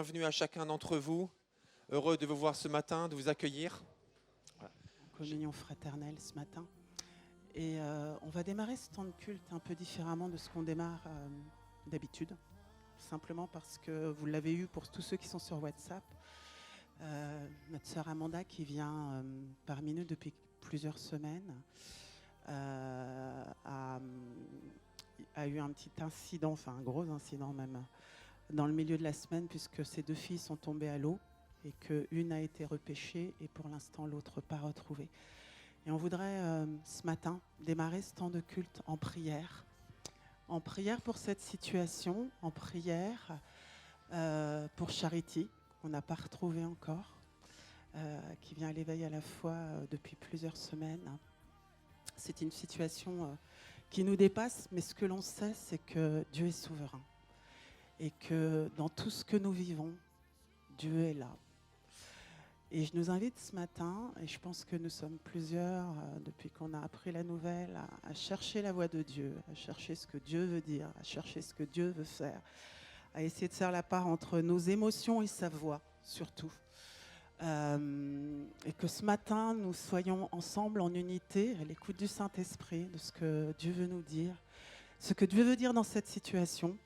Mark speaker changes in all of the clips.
Speaker 1: Bienvenue à chacun d'entre vous. Heureux de vous voir ce matin, de vous accueillir. Voilà.
Speaker 2: Communion fraternelle ce matin. Et on va démarrer ce temps de culte un peu différemment de ce qu'on démarre d'habitude. Simplement parce que vous l'avez eu pour tous ceux qui sont sur WhatsApp. Notre sœur Amanda qui vient parmi nous depuis plusieurs semaines a eu un petit incident, enfin un gros incident même, dans le milieu de la semaine puisque ses deux filles sont tombées à l'eau et qu'une a été repêchée et pour l'instant l'autre pas retrouvée. Et on voudrait ce matin démarrer ce temps de culte en prière pour cette situation, en prière pour Charity, qu'on n'a pas retrouvée encore, qui vient à l'éveil à la foi depuis plusieurs semaines. C'est une situation qui nous dépasse, mais ce que l'on sait, c'est que Dieu est souverain et que dans tout ce que nous vivons, Dieu est là. Et je nous invite ce matin, et je pense que nous sommes plusieurs, depuis qu'on a appris la nouvelle, à chercher la voix de Dieu, à chercher ce que Dieu veut dire, à chercher ce que Dieu veut faire, à essayer de faire la part entre nos émotions et sa voix, surtout. Et que ce matin, nous soyons ensemble en unité, à l'écoute du Saint-Esprit, de ce que Dieu veut nous dire, ce que Dieu veut dire dans cette situation.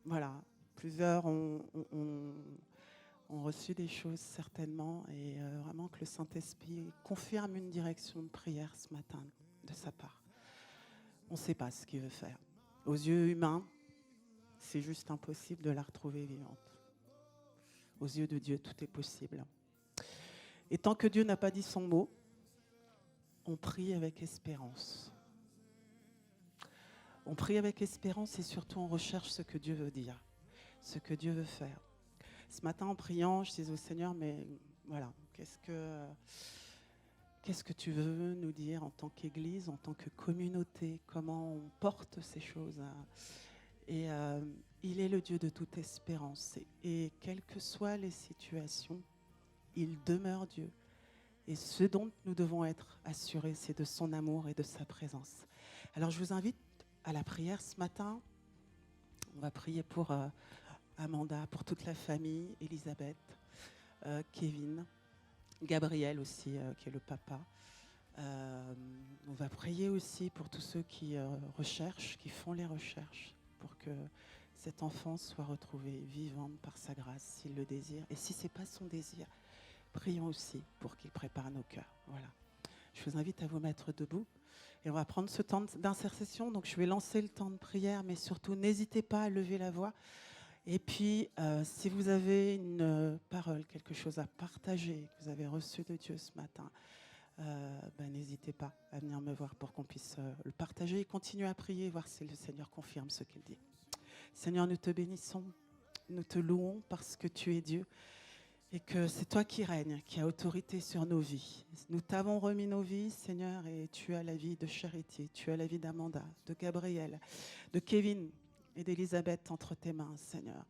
Speaker 2: Voilà. Plusieurs ont reçu des choses certainement et vraiment que le Saint-Esprit confirme une direction de prière ce matin de sa part. On ne sait pas ce qu'il veut faire. Aux yeux humains, c'est juste impossible de la retrouver vivante. Aux yeux de Dieu, tout est possible. Et tant que Dieu n'a pas dit son mot, on prie avec espérance. On prie avec espérance et surtout on recherche ce que Dieu veut dire, ce que Dieu veut faire. Ce matin, en priant, je disais au Seigneur, mais voilà, qu'est-ce que tu veux nous dire en tant qu'Église, en tant que communauté, comment on porte ces choses. Et il est le Dieu de toute espérance. Et quelles que soient les situations, il demeure Dieu. Et ce dont nous devons être assurés, c'est de son amour et de sa présence. Alors je vous invite à la prière ce matin. On va prier pour Amanda, pour toute la famille, Elisabeth, Kevin, Gabriel aussi, qui est le papa. On va prier aussi pour tous ceux qui recherchent, qui font les recherches, pour que cet enfant soit retrouvé vivant par sa grâce, s'il le désire. Et si ce n'est pas son désir, prions aussi pour qu'il prépare nos cœurs. Voilà. Je vous invite à vous mettre debout. Et on va prendre ce temps d'intercession. Donc je vais lancer le temps de prière, mais surtout n'hésitez pas à lever la voix. Et puis, si vous avez une parole, quelque chose à partager, que vous avez reçu de Dieu ce matin, n'hésitez pas à venir me voir pour qu'on puisse le partager et continuer à prier, voir si le Seigneur confirme ce qu'il dit. Seigneur, nous te bénissons, nous te louons parce que tu es Dieu et que c'est toi qui règnes, qui as autorité sur nos vies. Nous t'avons remis nos vies, Seigneur, et tu as la vie de Charity, tu as la vie d'Amanda, de Gabriel, de Kevin et d'Elisabeth entre tes mains, Seigneur.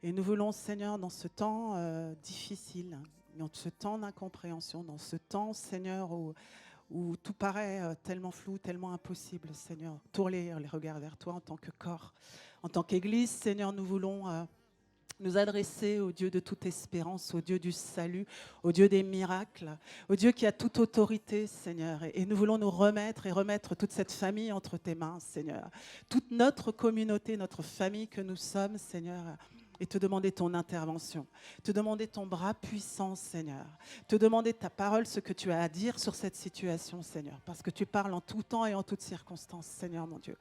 Speaker 2: Et nous voulons, Seigneur, dans ce temps difficile, dans ce temps d'incompréhension, dans ce temps, Seigneur, où tout paraît tellement flou, tellement impossible, Seigneur, tourner les regards vers toi en tant que corps, en tant qu'Église, Seigneur, nous voulons nous adresser au Dieu de toute espérance, au Dieu du salut, au Dieu des miracles, au Dieu qui a toute autorité, Seigneur. Et nous voulons nous remettre toute cette famille entre tes mains, Seigneur. Toute notre communauté, notre famille que nous sommes, Seigneur, et te demander ton intervention, te demander ton bras puissant, Seigneur, te demander ta parole, ce que tu as à dire sur cette situation, Seigneur, parce que tu parles en tout temps et en toutes circonstances, Seigneur mon Dieu.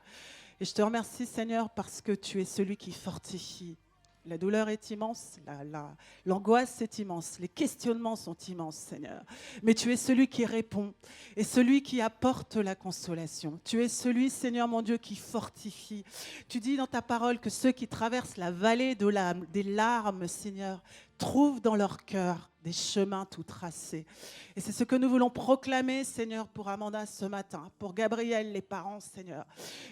Speaker 2: Et je te remercie, Seigneur, parce que tu es celui qui fortifie. La douleur est immense, l'angoisse est immense, les questionnements sont immenses, Seigneur. Mais tu es celui qui répond et celui qui apporte la consolation. Tu es celui, Seigneur mon Dieu, qui fortifie. Tu dis dans ta parole que ceux qui traversent la vallée des larmes, Seigneur, trouvent dans leur cœur des chemins tout tracés. Et c'est ce que nous voulons proclamer, Seigneur, pour Amanda ce matin, pour Gabriel, les parents, Seigneur.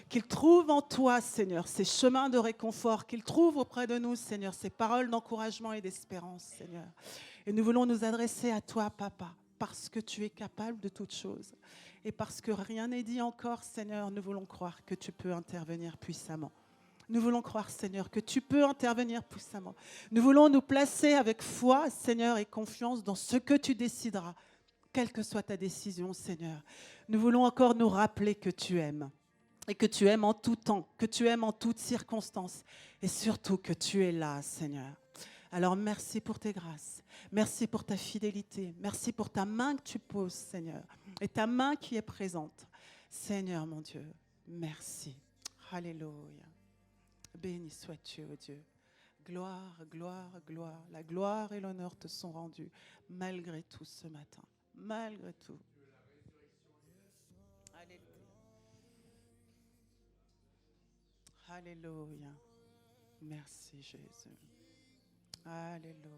Speaker 2: Qu'ils trouvent en toi, Seigneur, ces chemins de réconfort, qu'ils trouvent auprès de nous, Seigneur, ces paroles d'encouragement et d'espérance, Seigneur. Et nous voulons nous adresser à toi, Papa, parce que tu es capable de toutes choses. Et parce que rien n'est dit encore, Seigneur, nous voulons croire que tu peux intervenir puissamment. Nous voulons croire, Seigneur, que tu peux intervenir puissamment. Nous voulons nous placer avec foi, Seigneur, et confiance dans ce que tu décideras, quelle que soit ta décision, Seigneur. Nous voulons encore nous rappeler que tu aimes, et que tu aimes en tout temps, que tu aimes en toutes circonstances, et surtout que tu es là, Seigneur. Alors merci pour tes grâces, merci pour ta fidélité, merci pour ta main que tu poses, Seigneur, et ta main qui est présente. Seigneur, mon Dieu, merci. Alléluia. Béni sois-tu, ô Dieu. Gloire, gloire, gloire. La gloire et l'honneur te sont rendus malgré tout ce matin. Malgré tout. Alléluia. Alléluia. Merci Jésus. Alléluia.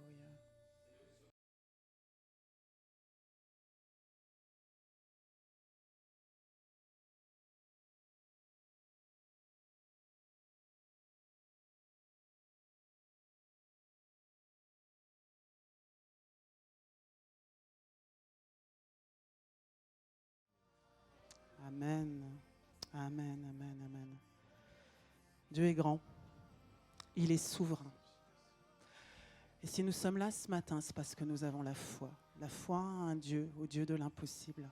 Speaker 2: Amen. Amen, amen, amen. Dieu est grand. Il est souverain. Et si nous sommes là ce matin, c'est parce que nous avons la foi. La foi en un Dieu, au Dieu de l'impossible.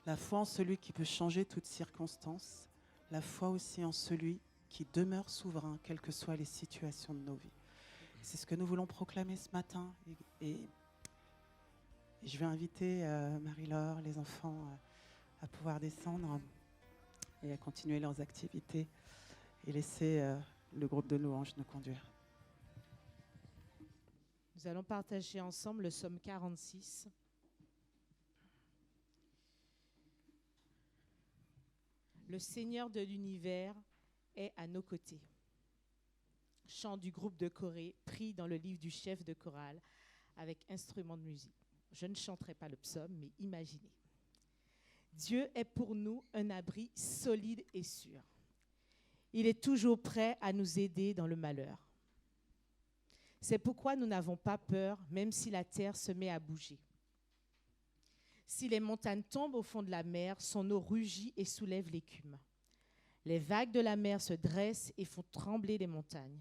Speaker 2: La foi en celui qui peut changer toutes circonstances. La foi aussi en celui qui demeure souverain, quelles que soient les situations de nos vies. C'est ce que nous voulons proclamer ce matin. Et je vais inviter Marie-Laure, les enfants, à pouvoir descendre et à continuer leurs activités et laisser le groupe de louanges nous conduire.
Speaker 3: Nous allons partager ensemble le psaume 46. Le Seigneur de l'univers est à nos côtés. Chant du groupe de Corée, pris dans le livre du chef de chorale avec instrument de musique. Je ne chanterai pas le psaume, mais imaginez. Dieu est pour nous un abri solide et sûr. Il est toujours prêt à nous aider dans le malheur. C'est pourquoi nous n'avons pas peur, même si la terre se met à bouger. Si les montagnes tombent au fond de la mer, son eau rugit et soulève l'écume. Les vagues de la mer se dressent et font trembler les montagnes.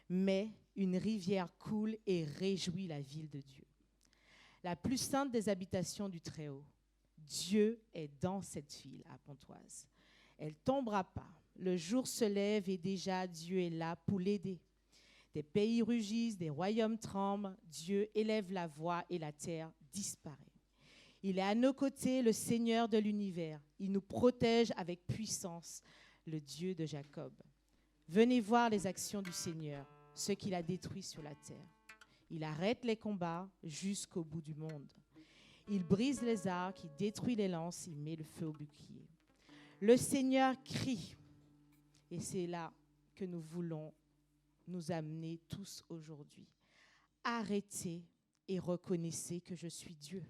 Speaker 3: Mais une rivière coule et réjouit la ville de Dieu, la plus sainte des habitations du Très-Haut. Dieu est dans cette ville à Pontoise. Elle ne tombera pas. Le jour se lève et déjà Dieu est là pour l'aider. Des pays rugissent, des royaumes tremblent. Dieu élève la voix et la terre disparaît. Il est à nos côtés, le Seigneur de l'univers. Il nous protège avec puissance, le Dieu de Jacob. Venez voir les actions du Seigneur, ce qu'il a détruit sur la terre. Il arrête les combats jusqu'au bout du monde. Il brise les arcs, il détruit les lances, il met le feu au bouclier. Le Seigneur crie, et c'est là que nous voulons nous amener tous aujourd'hui. Arrêtez et reconnaissez que je suis Dieu.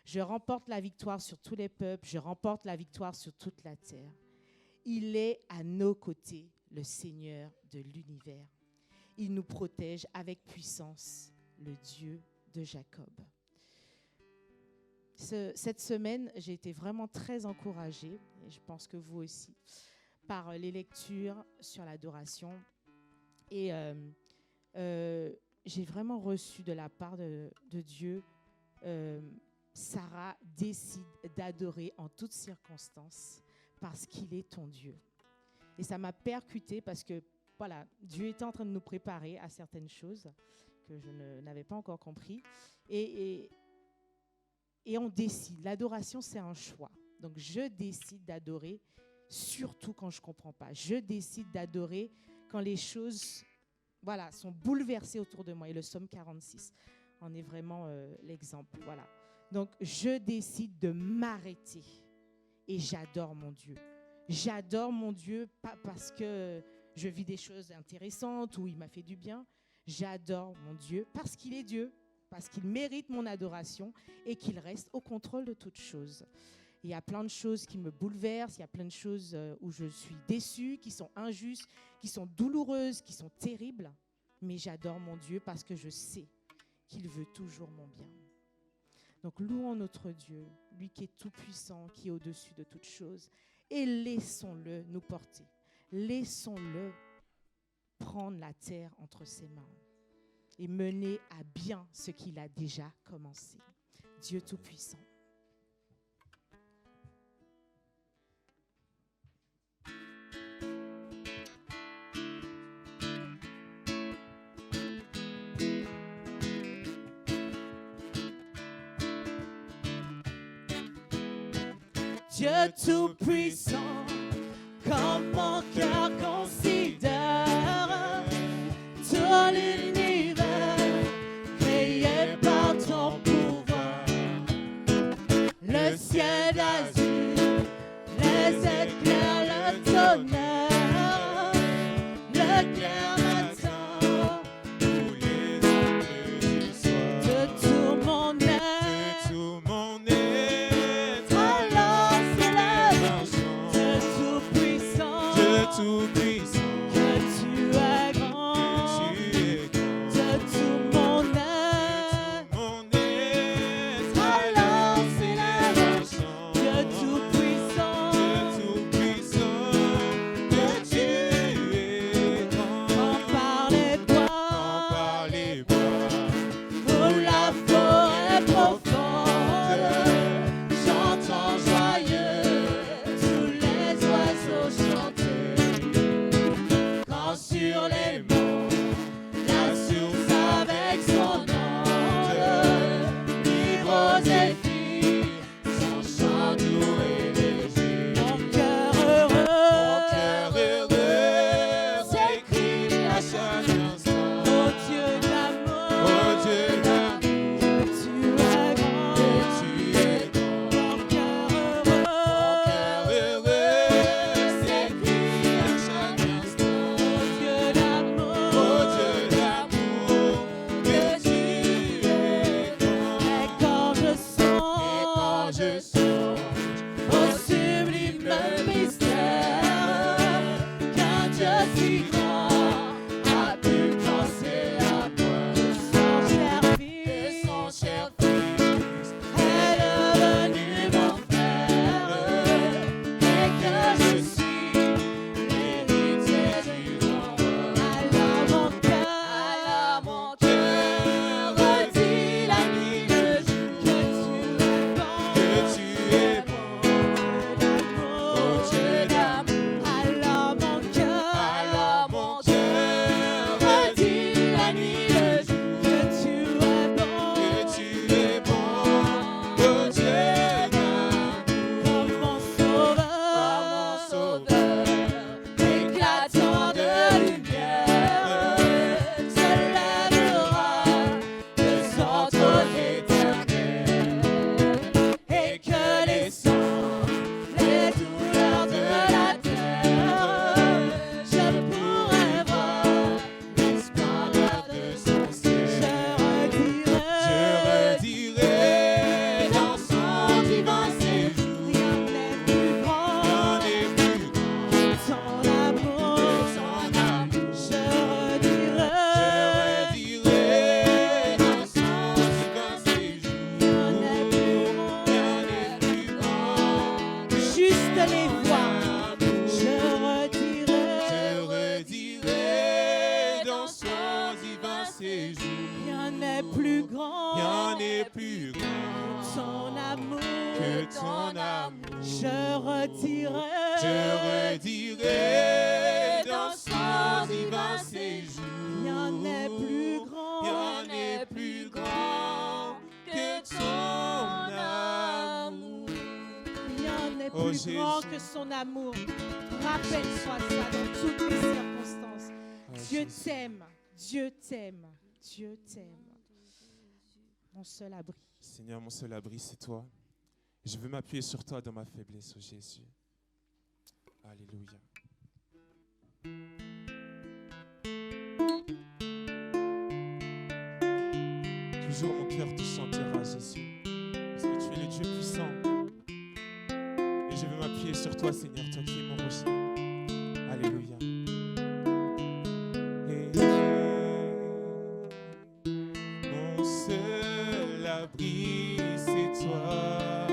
Speaker 3: Je remporte la victoire sur tous les peuples, je remporte la victoire sur toute la terre. Il est à nos côtés, le Seigneur de l'univers. Il nous protège avec puissance, le Dieu de Jacob. Cette semaine, j'ai été vraiment très encouragée, et je pense que vous aussi, par les lectures sur l'adoration. Et j'ai vraiment reçu de la part de Dieu, Sarah décide d'adorer en toutes circonstances parce qu'il est ton Dieu. Et ça m'a percuté parce que voilà, Dieu était en train de nous préparer à certaines choses que je n'avais pas encore compris. Et on décide. L'adoration, c'est un choix. Donc, je décide d'adorer, surtout quand je ne comprends pas. Je décide d'adorer quand les choses sont bouleversées autour de moi. Et le psaume 46 en est vraiment l'exemple. Voilà. Donc, je décide de m'arrêter et j'adore mon Dieu. J'adore mon Dieu, pas parce que je vis des choses intéressantes ou il m'a fait du bien. J'adore mon Dieu parce qu'il est Dieu, parce qu'il mérite mon adoration et qu'il reste au contrôle de toutes choses. Il y a plein de choses qui me bouleversent, il y a plein de choses où je suis déçue, qui sont injustes, qui sont douloureuses, qui sont terribles. Mais j'adore mon Dieu parce que je sais qu'il veut toujours mon bien. Donc louons notre Dieu, lui qui est tout puissant, qui est au-dessus de toutes choses, et laissons-le nous porter. Laissons-le prendre la terre entre ses mains et mener à bien ce qu'il a déjà commencé. Dieu Tout-Puissant. Dieu Tout-Puissant, comme mon cœur considère tout l'univers créé par ton pouvoir. Le ciel d'azur, les éclairs, le tonnerre, le clair matin,
Speaker 1: Tous les ombres du soir.
Speaker 3: de tout mon
Speaker 1: De
Speaker 3: être.
Speaker 1: tout mon être.
Speaker 3: Alors s'élève
Speaker 1: Un chant.
Speaker 3: Dieu Tout-Puissant,
Speaker 1: Dieu Tout-Puissant.
Speaker 3: que tu es grand.
Speaker 1: Tu es grand.
Speaker 3: De tout mon
Speaker 1: De
Speaker 3: être,
Speaker 1: tout mon être.
Speaker 3: alors s'élève
Speaker 1: Un chant.
Speaker 3: Dieu Tout-Puissant,
Speaker 1: Dieu Tout-Puissant. Que tu es grand.
Speaker 3: quand par les
Speaker 1: Quand
Speaker 3: bois,
Speaker 1: par les bois.
Speaker 3: où la forêt profonde, j'entends joyeux tous les oiseaux chanter. Quand sur les monts, la source avec son onde, livre aux épis, son chant doux et léger. Mon cœur
Speaker 1: Cœur
Speaker 3: heureux
Speaker 1: heureux
Speaker 3: s'écrie à
Speaker 1: chaque
Speaker 3: chaque
Speaker 1: instant.
Speaker 3: Ô Dieu d'amour,
Speaker 1: Ô Dieu d'amour,
Speaker 3: que tu es grand.
Speaker 1: que tu es grand.
Speaker 3: Mon cœur
Speaker 1: Cœur
Speaker 3: heureux
Speaker 1: heureux s'écrie à chaque instant.
Speaker 3: Ô Dieu d'amour,
Speaker 1: Ô Dieu d'amour, que tu es grand.
Speaker 3: et quand je
Speaker 1: Et quand je
Speaker 3: songe
Speaker 1: songe
Speaker 3: au sublime mystère qu'un Dieu si grand a pu penser à moi. Son cher
Speaker 1: et son
Speaker 3: Fils
Speaker 1: cher Fils,
Speaker 3: est devenu mon frère et que je suis l'héritier du grand roi. Alors mon cœur redit la nuit le jour que tu es bon,
Speaker 1: ô Dieu d'amour.
Speaker 3: alors mon cœur redit la nuit le jour que tu es bon,
Speaker 1: Que tu es bon, ô Dieu d'amour.
Speaker 3: comme mon sauveur, éclatant de lumière, se lèvera de son trône éternel, et que les sangs, les douleurs de la terre, je pourrai voir l'esplendeur de son ciel.
Speaker 1: Je redirai dans son divin séjour.
Speaker 3: Rien n'est plus grand
Speaker 1: Rien n'est plus grand
Speaker 3: que son amour.
Speaker 1: que son amour.
Speaker 3: Je
Speaker 1: Je redirai dans son divin séjour.
Speaker 3: rien n'est plus grand.
Speaker 1: Rien n'est plus grand que
Speaker 3: Juste les
Speaker 1: son
Speaker 3: voix.
Speaker 1: amour.
Speaker 3: Je
Speaker 1: Je
Speaker 3: redirai.
Speaker 1: redirai dans son divin séjour.
Speaker 3: Rien n'est plus grand.
Speaker 1: Rien n'est plus grand
Speaker 3: Son amour.
Speaker 1: que ton amour.
Speaker 3: Je redirai.
Speaker 1: Je redirai dans son divin séjour.
Speaker 3: Rien n'est plus grand.
Speaker 1: Rien n'est plus grand que ton amour.
Speaker 3: Rien n'est
Speaker 1: Oh,
Speaker 3: plus grand
Speaker 1: Jésus.
Speaker 3: que son amour. Rappelle-toi ça dans toutes les circonstances. Dieu
Speaker 1: Jésus.
Speaker 3: t'aime. Dieu t'aime. Dieu t'aime. Mon seul abri.
Speaker 1: Seigneur, mon seul abri, c'est toi. Je veux m'appuyer sur toi dans ma faiblesse, oh Jésus. Alléluia. Toujours mon cœur te chantera, Jésus, parce que tu es le Dieu puissant. Et je veux m'appuyer sur toi, Seigneur, toi qui es mon rocher. Alléluia. Mon seul abri, c'est toi.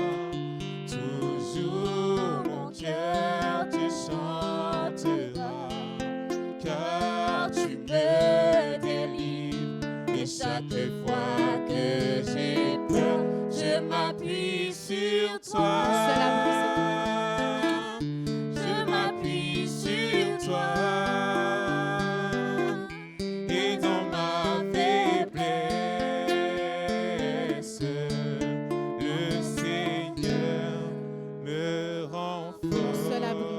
Speaker 1: Toujours mon cœur te chantera. toi.
Speaker 3: Seul abri, c'est toi.
Speaker 1: Je m'appuie sur toi. Et dans ma faiblesse, le Seigneur me rend fort.
Speaker 3: Seul abri.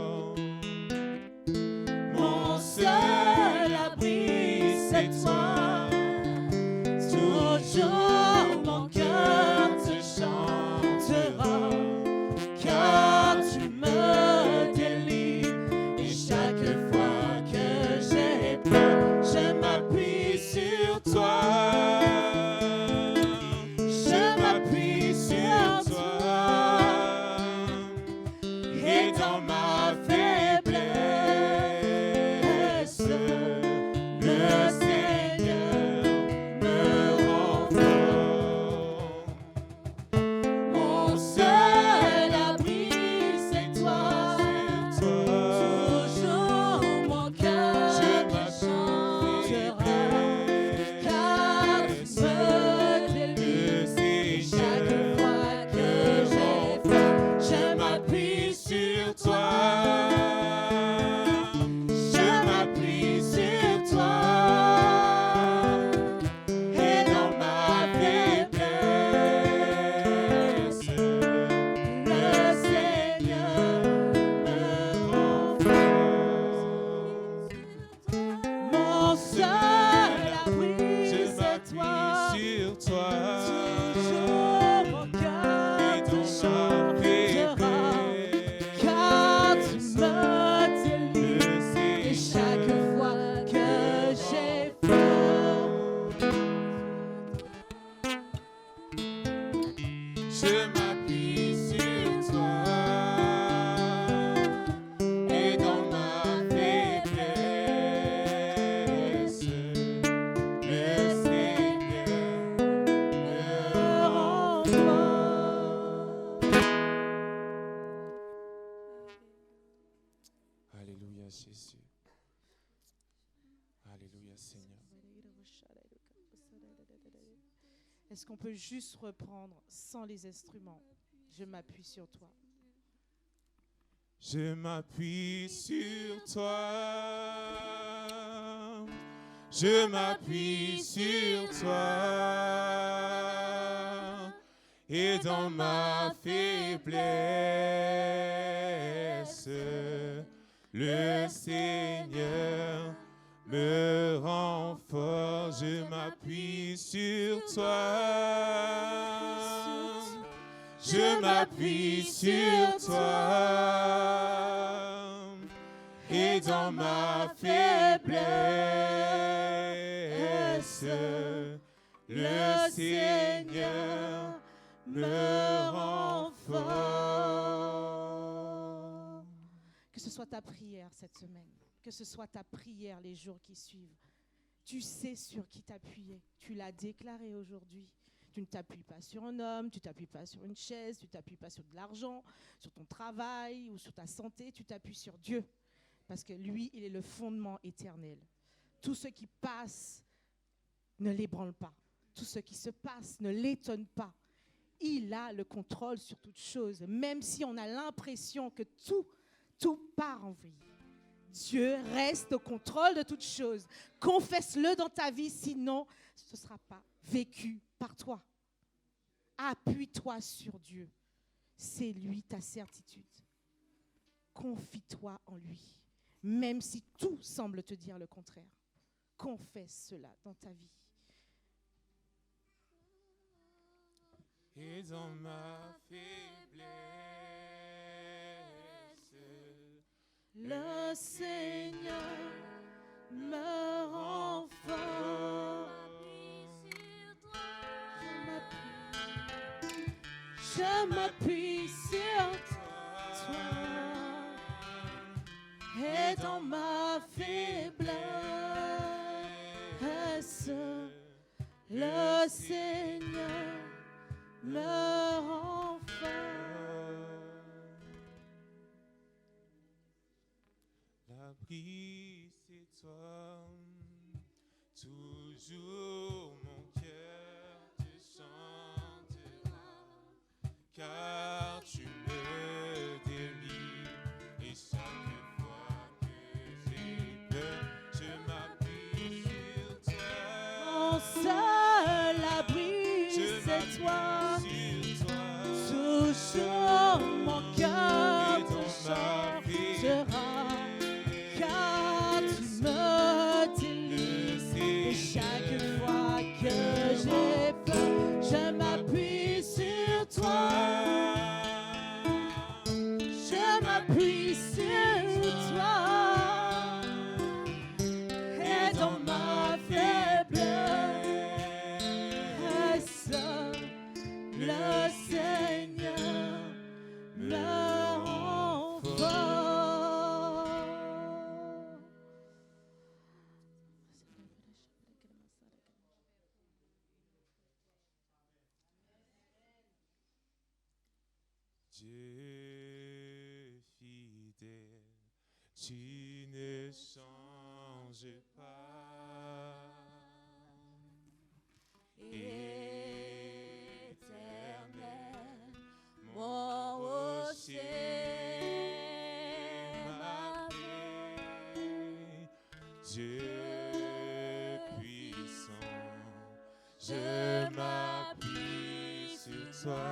Speaker 1: Mon seul abri, c'est toi. Toujours mon cœur te chantera, car tu me délivres. Et chaque fois que j'ai peur, je m'appuie sur toi. Je m'appuie sur toi. Et dans ma faiblesse, le Seigneur me rend fort. Mon seul abri, c'est toi. Toujours mon cœur te chantera, car tu me délivres. Et chaque fois que j'ai peur, je m'appuie sur toi. Je m'appuie sur toi. Et dans ma faiblesse, le Seigneur me rend fort. Mon seul abri, c'est toi. Sur toi. Toujours mon cœur te chantera, car tu me délivres. Et chaque fois que j'ai peur, je m'appuie sur toi. Et dans ma faiblesse, le Seigneur me rend fort. Alléluia Jésus. Alléluia Seigneur.
Speaker 3: Est-ce qu'on peut juste reprendre sans les instruments? Je m'appuie sur toi.
Speaker 1: Je m'appuie sur toi. Je m'appuie sur toi. Et dans ma faiblesse, le Seigneur me rend fort. Je m'appuie sur toi. Je m'appuie sur toi. Et dans ma faiblesse, le Seigneur me rend fort.
Speaker 3: Que ce soit ta prière cette semaine, que ce soit ta prière les jours qui suivent. Tu sais sur qui t'appuyer. Tu l'as déclaré aujourd'hui. Tu ne t'appuies pas sur un homme, tu ne t'appuies pas sur une chaise, tu ne t'appuies pas sur de l'argent, sur ton travail ou sur ta santé. Tu t'appuies sur Dieu. Parce que lui, il est le fondement éternel. Tout ce qui passe ne l'ébranle pas. Tout ce qui se passe ne l'étonne pas. Il a le contrôle sur toutes choses. Même si on a l'impression que tout part en vrille. Dieu reste au contrôle de toutes choses. Confesse-le dans ta vie, sinon ce ne sera pas vécu par toi. Appuie-toi sur Dieu. C'est lui ta certitude. Confie-toi en lui. Même si tout semble te dire le contraire. Confesse cela dans ta vie.
Speaker 1: Et dans ma faiblesse,
Speaker 3: le Seigneur me rend fort. Je m'appuie sur toi. Et dans ma faiblesse, le Seigneur me rend fort.
Speaker 1: L'abri c'est toi, toujours mon cœur te chantera, car tu me délivres. Et chaque fois que j'ai peur, je m'appuie sur toi.
Speaker 3: Mon seul abri,
Speaker 1: Je
Speaker 3: c'est toi.
Speaker 1: m'appuie sur toi.
Speaker 3: Toujours mon cœur
Speaker 1: Et
Speaker 3: te
Speaker 1: dans ma vie,
Speaker 3: chantera, car tu me délivres.
Speaker 1: le
Speaker 3: Et chaque fois que j'ai peur, je m'appuie sur toi. Je m'appuie sur toi. Et dans ma faiblesse, le Seigneur me rend fort.
Speaker 1: Dieu fidèle, tu ne changes pas. Éternel, mon rocher, ma paix. Dieu puissant, je m'appuie sur toi.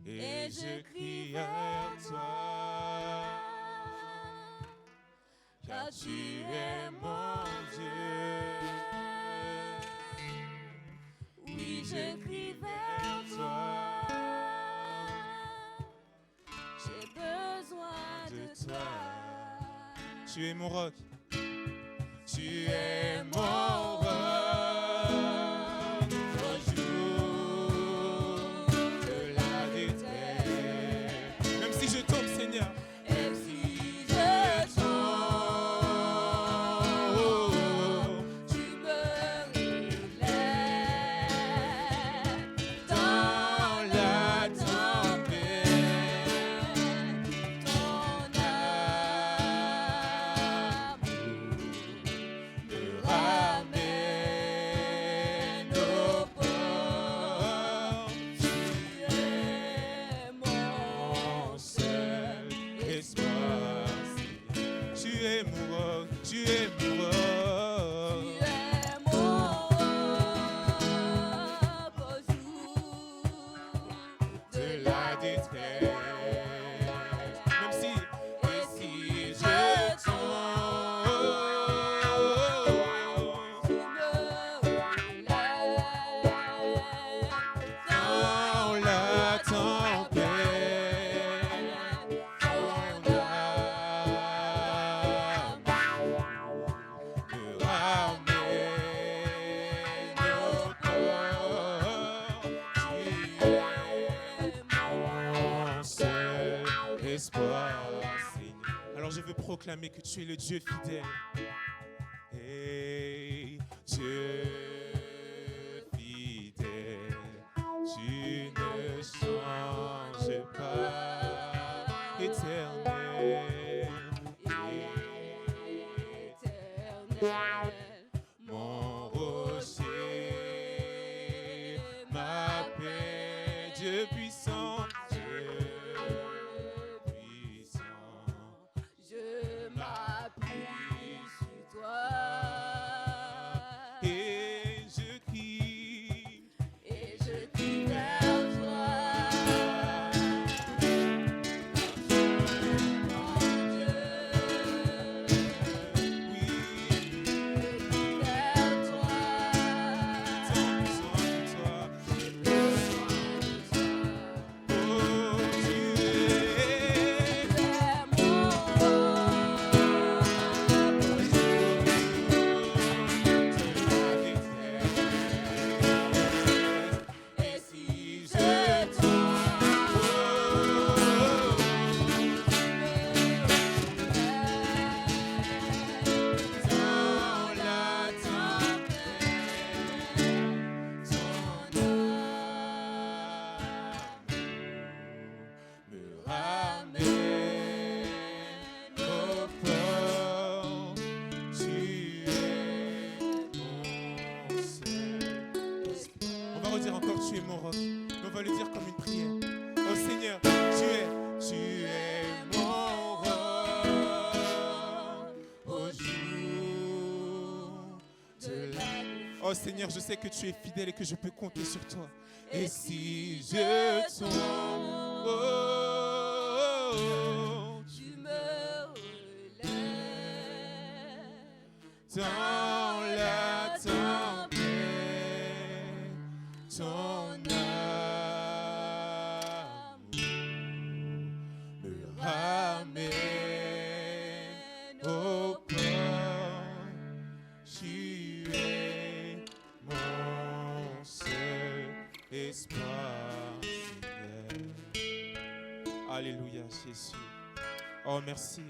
Speaker 1: Et je crie à toi, car tu es mon Dieu. Oui, je crie vers toi, j'ai besoin de toi. Tu es mon roc, tu es mon roc. Au jour de la détresse, même si je tombe, Seigneur. Même si je tombe, tu me relèves dans la tempête. Ton amour me ramène au port. Tu es mon seul espoir. Tu es mon roc, tu es mon roc. Tu es mon roc au jour de la détresse. Même si, et si je tombe, tu me relèves dans la tempête. Ton amour me ramène au port. Tu es mon seul espoir, Seigneur. Alors je veux proclamer que tu es le Dieu fidèle. Et Dieu fidèle, tu ne changes pas. Éternel, éternel, mon rocher, ma paix, Dieu puissant, Dieu puissant, je m'appuie sur toi. Et je crie vers toi. Mon Dieu, oui, je crie vers toi. Tant besoin de toi. encore, tu es mon roc. On va le dire comme une prière. Oh Seigneur, tu es mon roc. Au jour de la nuit. Oh Seigneur, je sais que tu es fidèle et que je peux compter sur toi. Et si je tombe,
Speaker 4: tu me relèves
Speaker 1: dans la tempête, ton amour me ramène au port. Tu es mon seul espoir, Seigneur. Alléluia, Jésus. Oh, merci.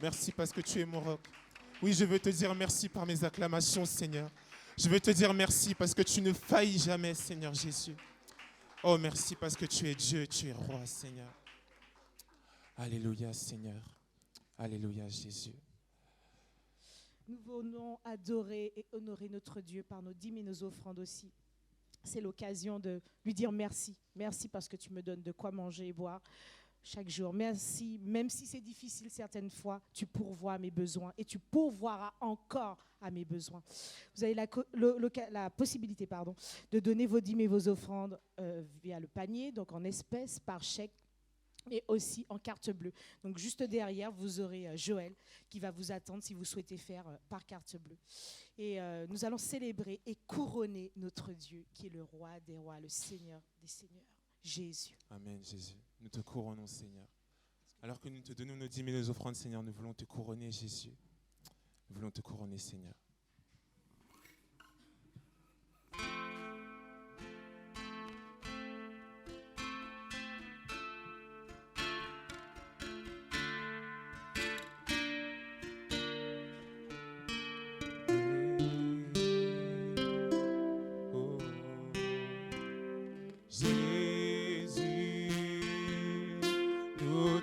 Speaker 1: Merci parce que tu es mon roc. Oui, je veux te dire merci par mes acclamations, Seigneur. Je veux te dire merci parce que tu ne faillis jamais, Seigneur Jésus. Oh, merci parce que tu es Dieu, tu es roi, Seigneur. Alléluia, Seigneur. Alléluia, Jésus.
Speaker 3: Nous venons adorer et honorer notre Dieu par nos dîmes et nos offrandes aussi. C'est l'occasion de lui dire merci. Merci parce que tu me donnes de quoi manger et boire chaque jour. Merci, même si c'est difficile certaines fois, tu pourvois à mes besoins et tu pourvoiras encore à mes besoins. Vous avez la possibilité de donner vos dîmes et vos offrandes via le panier, donc en espèces, par chèque, et aussi en carte bleue. Donc juste derrière, vous aurez Joël qui va vous attendre si vous souhaitez faire par carte bleue. Et nous allons célébrer et couronner notre Dieu qui est le roi des rois, le Seigneur des seigneurs, Jésus.
Speaker 1: Amen, Jésus. Nous te couronnons, Seigneur. Alors que nous te donnons nos dîmes et nos offrandes, Seigneur, nous voulons te couronner, Jésus. Nous voulons te couronner, Seigneur.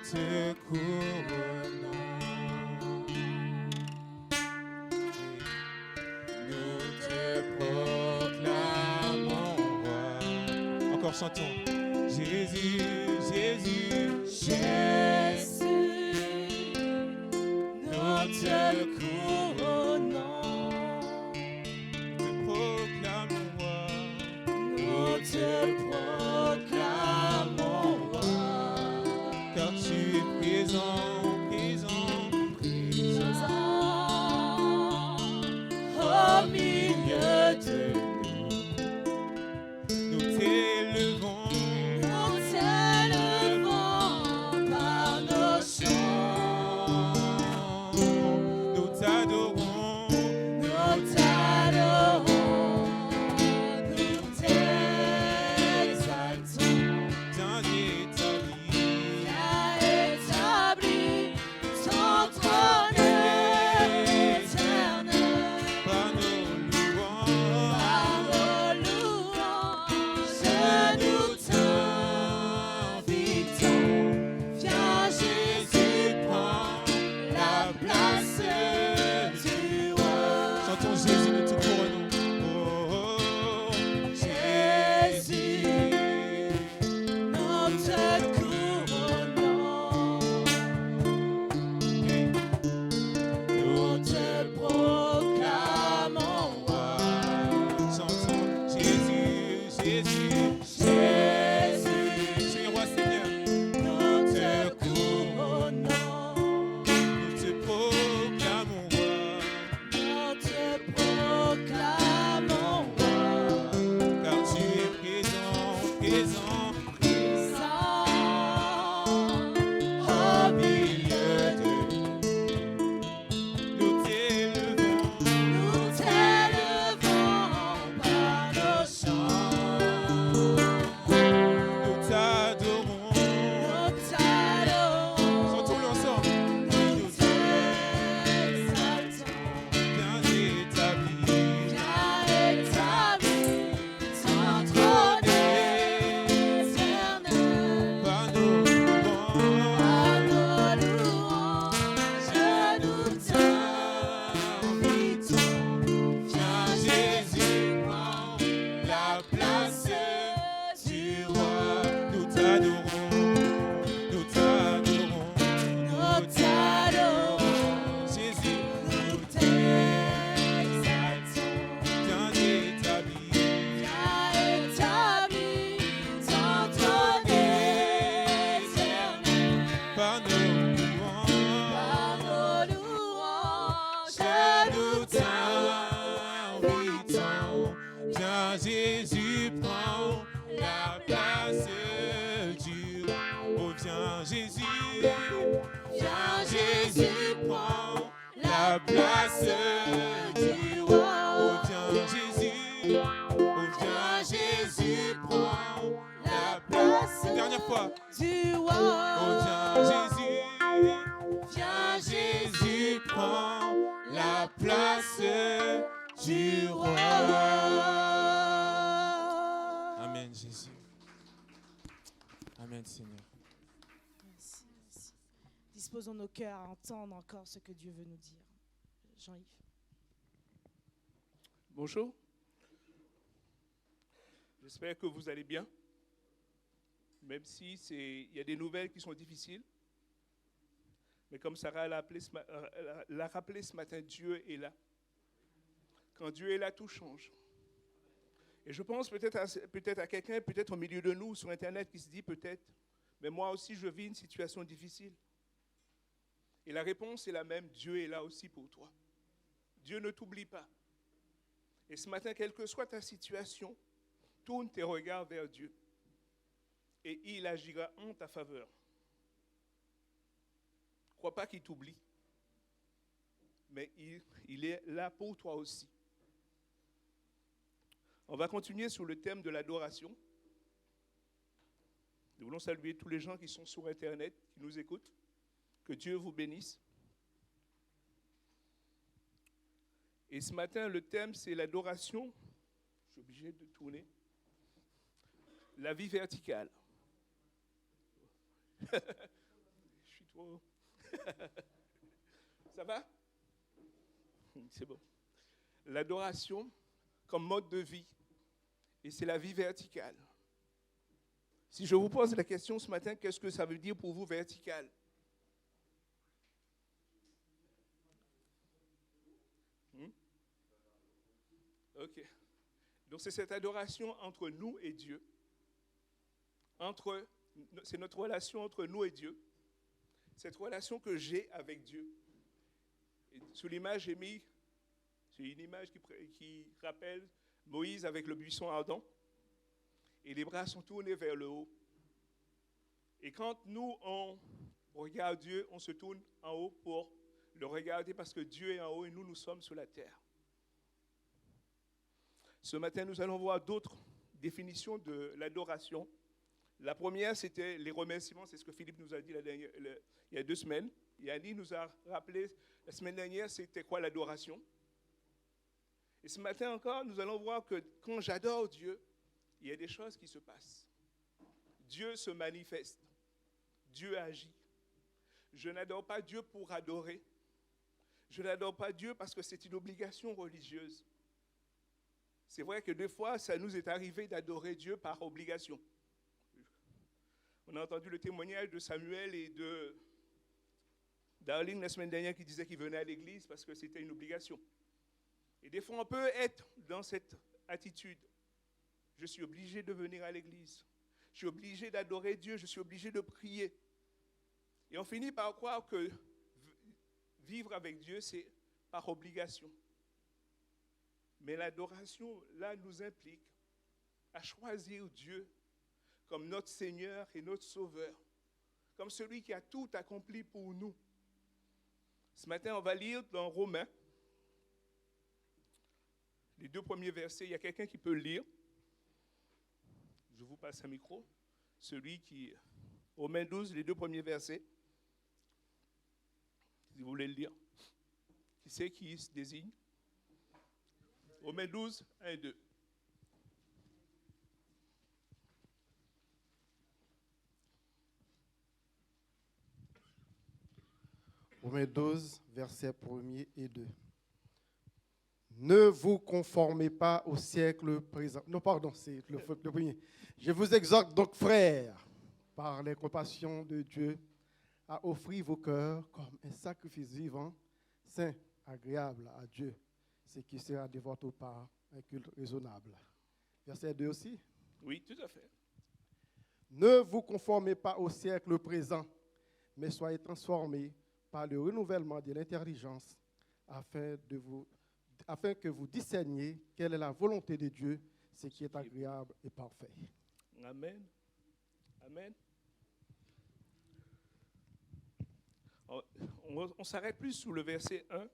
Speaker 1: Te couronnons, nous te proclamons roi. Encore chantons. Jésus, Jésus,
Speaker 4: Jésus, nous te couronnons,
Speaker 1: te proclamons roi.
Speaker 4: nous te proclamons roi.
Speaker 1: Car tu es présent,
Speaker 4: Au milieu de
Speaker 1: nous t'élevons
Speaker 4: par nos chants,
Speaker 1: nous t'adorons,
Speaker 4: nous t'exaltons.
Speaker 1: bien établi.
Speaker 4: Établi ton trône éternel,
Speaker 1: Par nos louanges,
Speaker 4: nous t'invitons. Viens Jésus, prends la place du roi.
Speaker 1: chantons Jésus, nous te couronnons. Oh,
Speaker 4: Jésus, nous te couronnons, nous te proclamons roi.
Speaker 1: chantons Jésus, Jésus,
Speaker 4: Jésus,
Speaker 1: tu es roi Seigneur.
Speaker 4: nous te couronnons,
Speaker 1: Nous te proclamons roi.
Speaker 4: nous te proclamons roi.
Speaker 1: Car tu es présent, présent,
Speaker 4: Présent au milieu de
Speaker 1: nous t'élevons.
Speaker 4: nous t'élevons par nos chants.
Speaker 1: la place du roi. Oh viens Jésus, oh viens Jésus, prends la place. Une dernière fois.
Speaker 4: du roi.
Speaker 1: Oh viens Jésus, prends la place du roi. Amen Jésus. Amen Seigneur.
Speaker 3: Merci, merci. Disposons nos cœurs à entendre encore ce que Dieu veut nous dire. Jean-Yves.
Speaker 5: Bonjour. J'espère que vous allez bien. Même si il y a des nouvelles qui sont difficiles. Mais comme Sarah l'a rappelé ce matin, Dieu est là. Quand Dieu est là, tout change. Et je pense peut-être à quelqu'un, peut-être au milieu de nous, sur Internet, qui se dit peut-être, mais moi aussi je vis une situation difficile. Et la réponse est la même, Dieu est là aussi pour toi. Dieu ne t'oublie pas. Et ce matin, quelle que soit ta situation, tourne tes regards vers Dieu. Et il agira en ta faveur. Ne crois pas qu'il t'oublie. Mais il est là pour toi aussi. On va continuer sur le thème de l'adoration. Nous voulons saluer tous les gens qui sont sur Internet, qui nous écoutent. Que Dieu vous bénisse. Et ce matin, le thème, c'est l'adoration. Je suis obligé de tourner. La vie verticale. Je suis trop... Ça va? C'est bon. L'adoration comme mode de vie. Et c'est la vie verticale. Si je vous pose la question ce matin, qu'est-ce que ça veut dire pour vous vertical? Ok. Donc c'est cette adoration entre nous et Dieu. C'est notre relation entre nous et Dieu. Cette relation que j'ai avec Dieu. Et sur l'image, j'ai une image qui rappelle Moïse avec le buisson ardent. Et les bras sont tournés vers le haut. Et quand nous, on regarde Dieu, on se tourne en haut pour le regarder parce que Dieu est en haut et nous sommes sur la terre. Ce matin, nous allons voir d'autres définitions de l'adoration. La première, c'était les remerciements. C'est ce que Philippe nous a dit il y a 2 semaines. Yanni nous a rappelé la semaine dernière, c'était quoi l'adoration. Et ce matin encore, nous allons voir que quand j'adore Dieu, il y a des choses qui se passent. Dieu se manifeste. Dieu agit. Je n'adore pas Dieu pour adorer. Je n'adore pas Dieu parce que c'est une obligation religieuse. C'est vrai que des fois, ça nous est arrivé d'adorer Dieu par obligation. On a entendu le témoignage de Samuel et de Darlene la semaine dernière qui disaient qu'ils venaient à l'église parce que c'était une obligation. Et des fois, on peut être dans cette attitude. Je suis obligé de venir à l'église. Je suis obligé d'adorer Dieu. Je suis obligé de prier. Et on finit par croire que vivre avec Dieu, c'est par obligation. Mais l'adoration, là, nous implique à choisir Dieu comme notre Seigneur et notre Sauveur, comme celui qui a tout accompli pour nous. Ce matin, on va lire dans Romains, les 2 premiers versets. Il y a quelqu'un qui peut lire. Je vous passe un micro. Romains 12, les 2 premiers versets. Si vous voulez le lire. Qui c'est qui se désigne? Romains 12, 1 et 2.
Speaker 6: Romains 12, versets 1er et 2. Ne vous conformez pas au siècle présent. Non, pardon, c'est le premier. Je vous exhorte donc, frères, par les compassions de Dieu, à offrir vos cœurs comme un sacrifice vivant, saint, agréable à Dieu, ce qui sera de votre part un culte raisonnable. Verset 2 aussi.
Speaker 5: Oui, tout à fait.
Speaker 6: Ne vous conformez pas au siècle présent, mais soyez transformés par le renouvellement de l'intelligence, afin que vous discerniez quelle est la volonté de Dieu, ce qui est agréable et parfait.
Speaker 5: Amen. Amen. On s'arrête plus sous le verset 1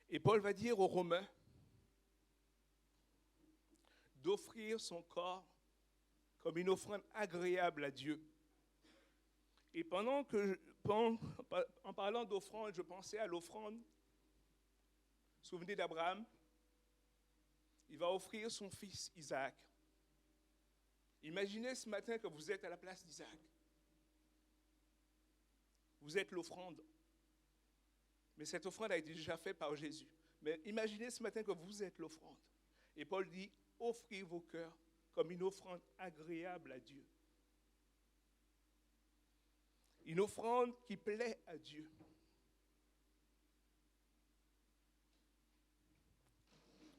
Speaker 5: Et Paul va dire aux Romains d'offrir son corps comme une offrande agréable à Dieu. Et en parlant d'offrande, je pensais à l'offrande. Souvenez d'Abraham. Il va offrir son fils Isaac. Imaginez ce matin que vous êtes à la place d'Isaac. Vous êtes l'offrande. Mais cette offrande a été déjà faite par Jésus. Mais imaginez ce matin que vous êtes l'offrande. Et Paul dit, offrez vos cœurs comme une offrande agréable à Dieu. Une offrande qui plaît à Dieu.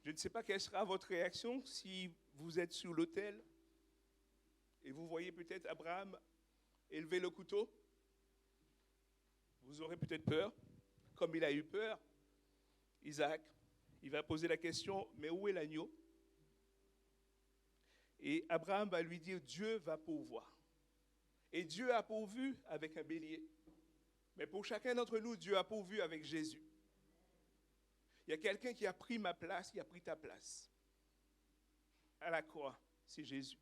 Speaker 5: Je ne sais pas quelle sera votre réaction si vous êtes sur l'autel et vous voyez peut-être Abraham élever le couteau. Vous aurez peut-être peur, comme il a eu peur. Isaac, il va poser la question, mais où est l'agneau? Et Abraham va lui dire, Dieu va pourvoir. Et Dieu a pourvu avec un bélier. Mais pour chacun d'entre nous, Dieu a pourvu avec Jésus. Il y a quelqu'un qui a pris ma place, qui a pris ta place. À la croix, c'est Jésus.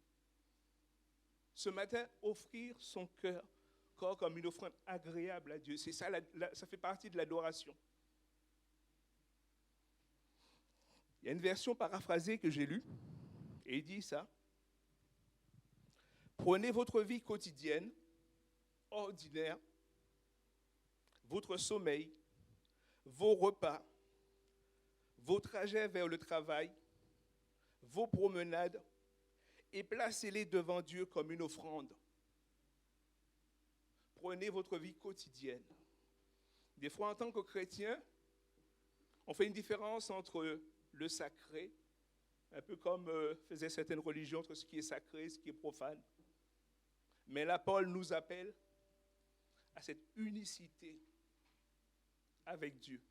Speaker 5: Ce matin, offrir son cœur comme une offrande agréable à Dieu, c'est ça, ça fait partie de l'adoration. Il y a une version paraphrasée que j'ai lue, et il dit ça. Prenez votre vie quotidienne, ordinaire, votre sommeil, vos repas, vos trajets vers le travail, vos promenades, et placez-les devant Dieu comme une offrande. Prenez votre vie quotidienne. Des fois, en tant que chrétien, on fait une différence entre le sacré, un peu comme faisaient certaines religions, entre ce qui est sacré et ce qui est profane. Mais là, Paul nous appelle à cette unicité avec Dieu.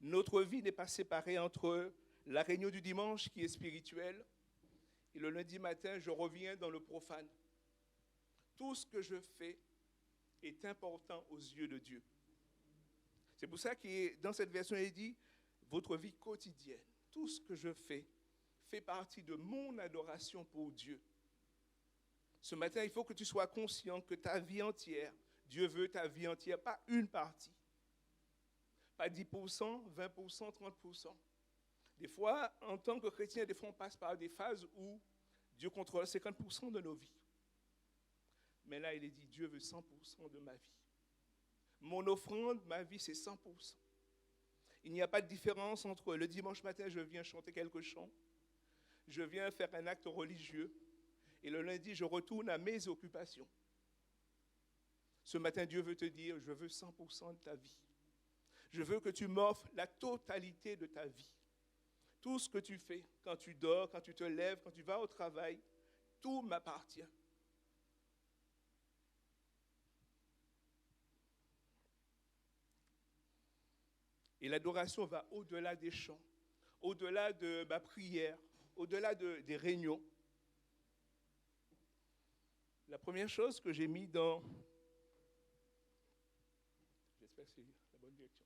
Speaker 5: Notre vie n'est pas séparée entre la réunion du dimanche qui est spirituelle et le lundi matin, je reviens dans le profane. Tout ce que je fais est important aux yeux de Dieu. C'est pour ça que dans cette version, il dit votre vie quotidienne, tout ce que je fais fait partie de mon adoration pour Dieu. Ce matin, il faut que tu sois conscient que ta vie entière, Dieu veut ta vie entière, pas une partie. Pas 10%, 20%, 30%. Des fois, en tant que chrétien, des fois, on passe par des phases où Dieu contrôle 50% de nos vies. Mais là, il est dit, Dieu veut 100% de ma vie. Mon offrande, ma vie, c'est 100%. Il n'y a pas de différence entre le dimanche matin, je viens chanter quelques chants, je viens faire un acte religieux, et le lundi, je retourne à mes occupations. Ce matin, Dieu veut te dire, je veux 100% de ta vie. Je veux que tu m'offres la totalité de ta vie. Tout ce que tu fais, quand tu dors, quand tu te lèves, quand tu vas au travail, tout m'appartient. Et l'adoration va au-delà des chants, au-delà de ma prière, au-delà des réunions. La première chose que j'ai mis dans... J'espère que c'est la bonne direction.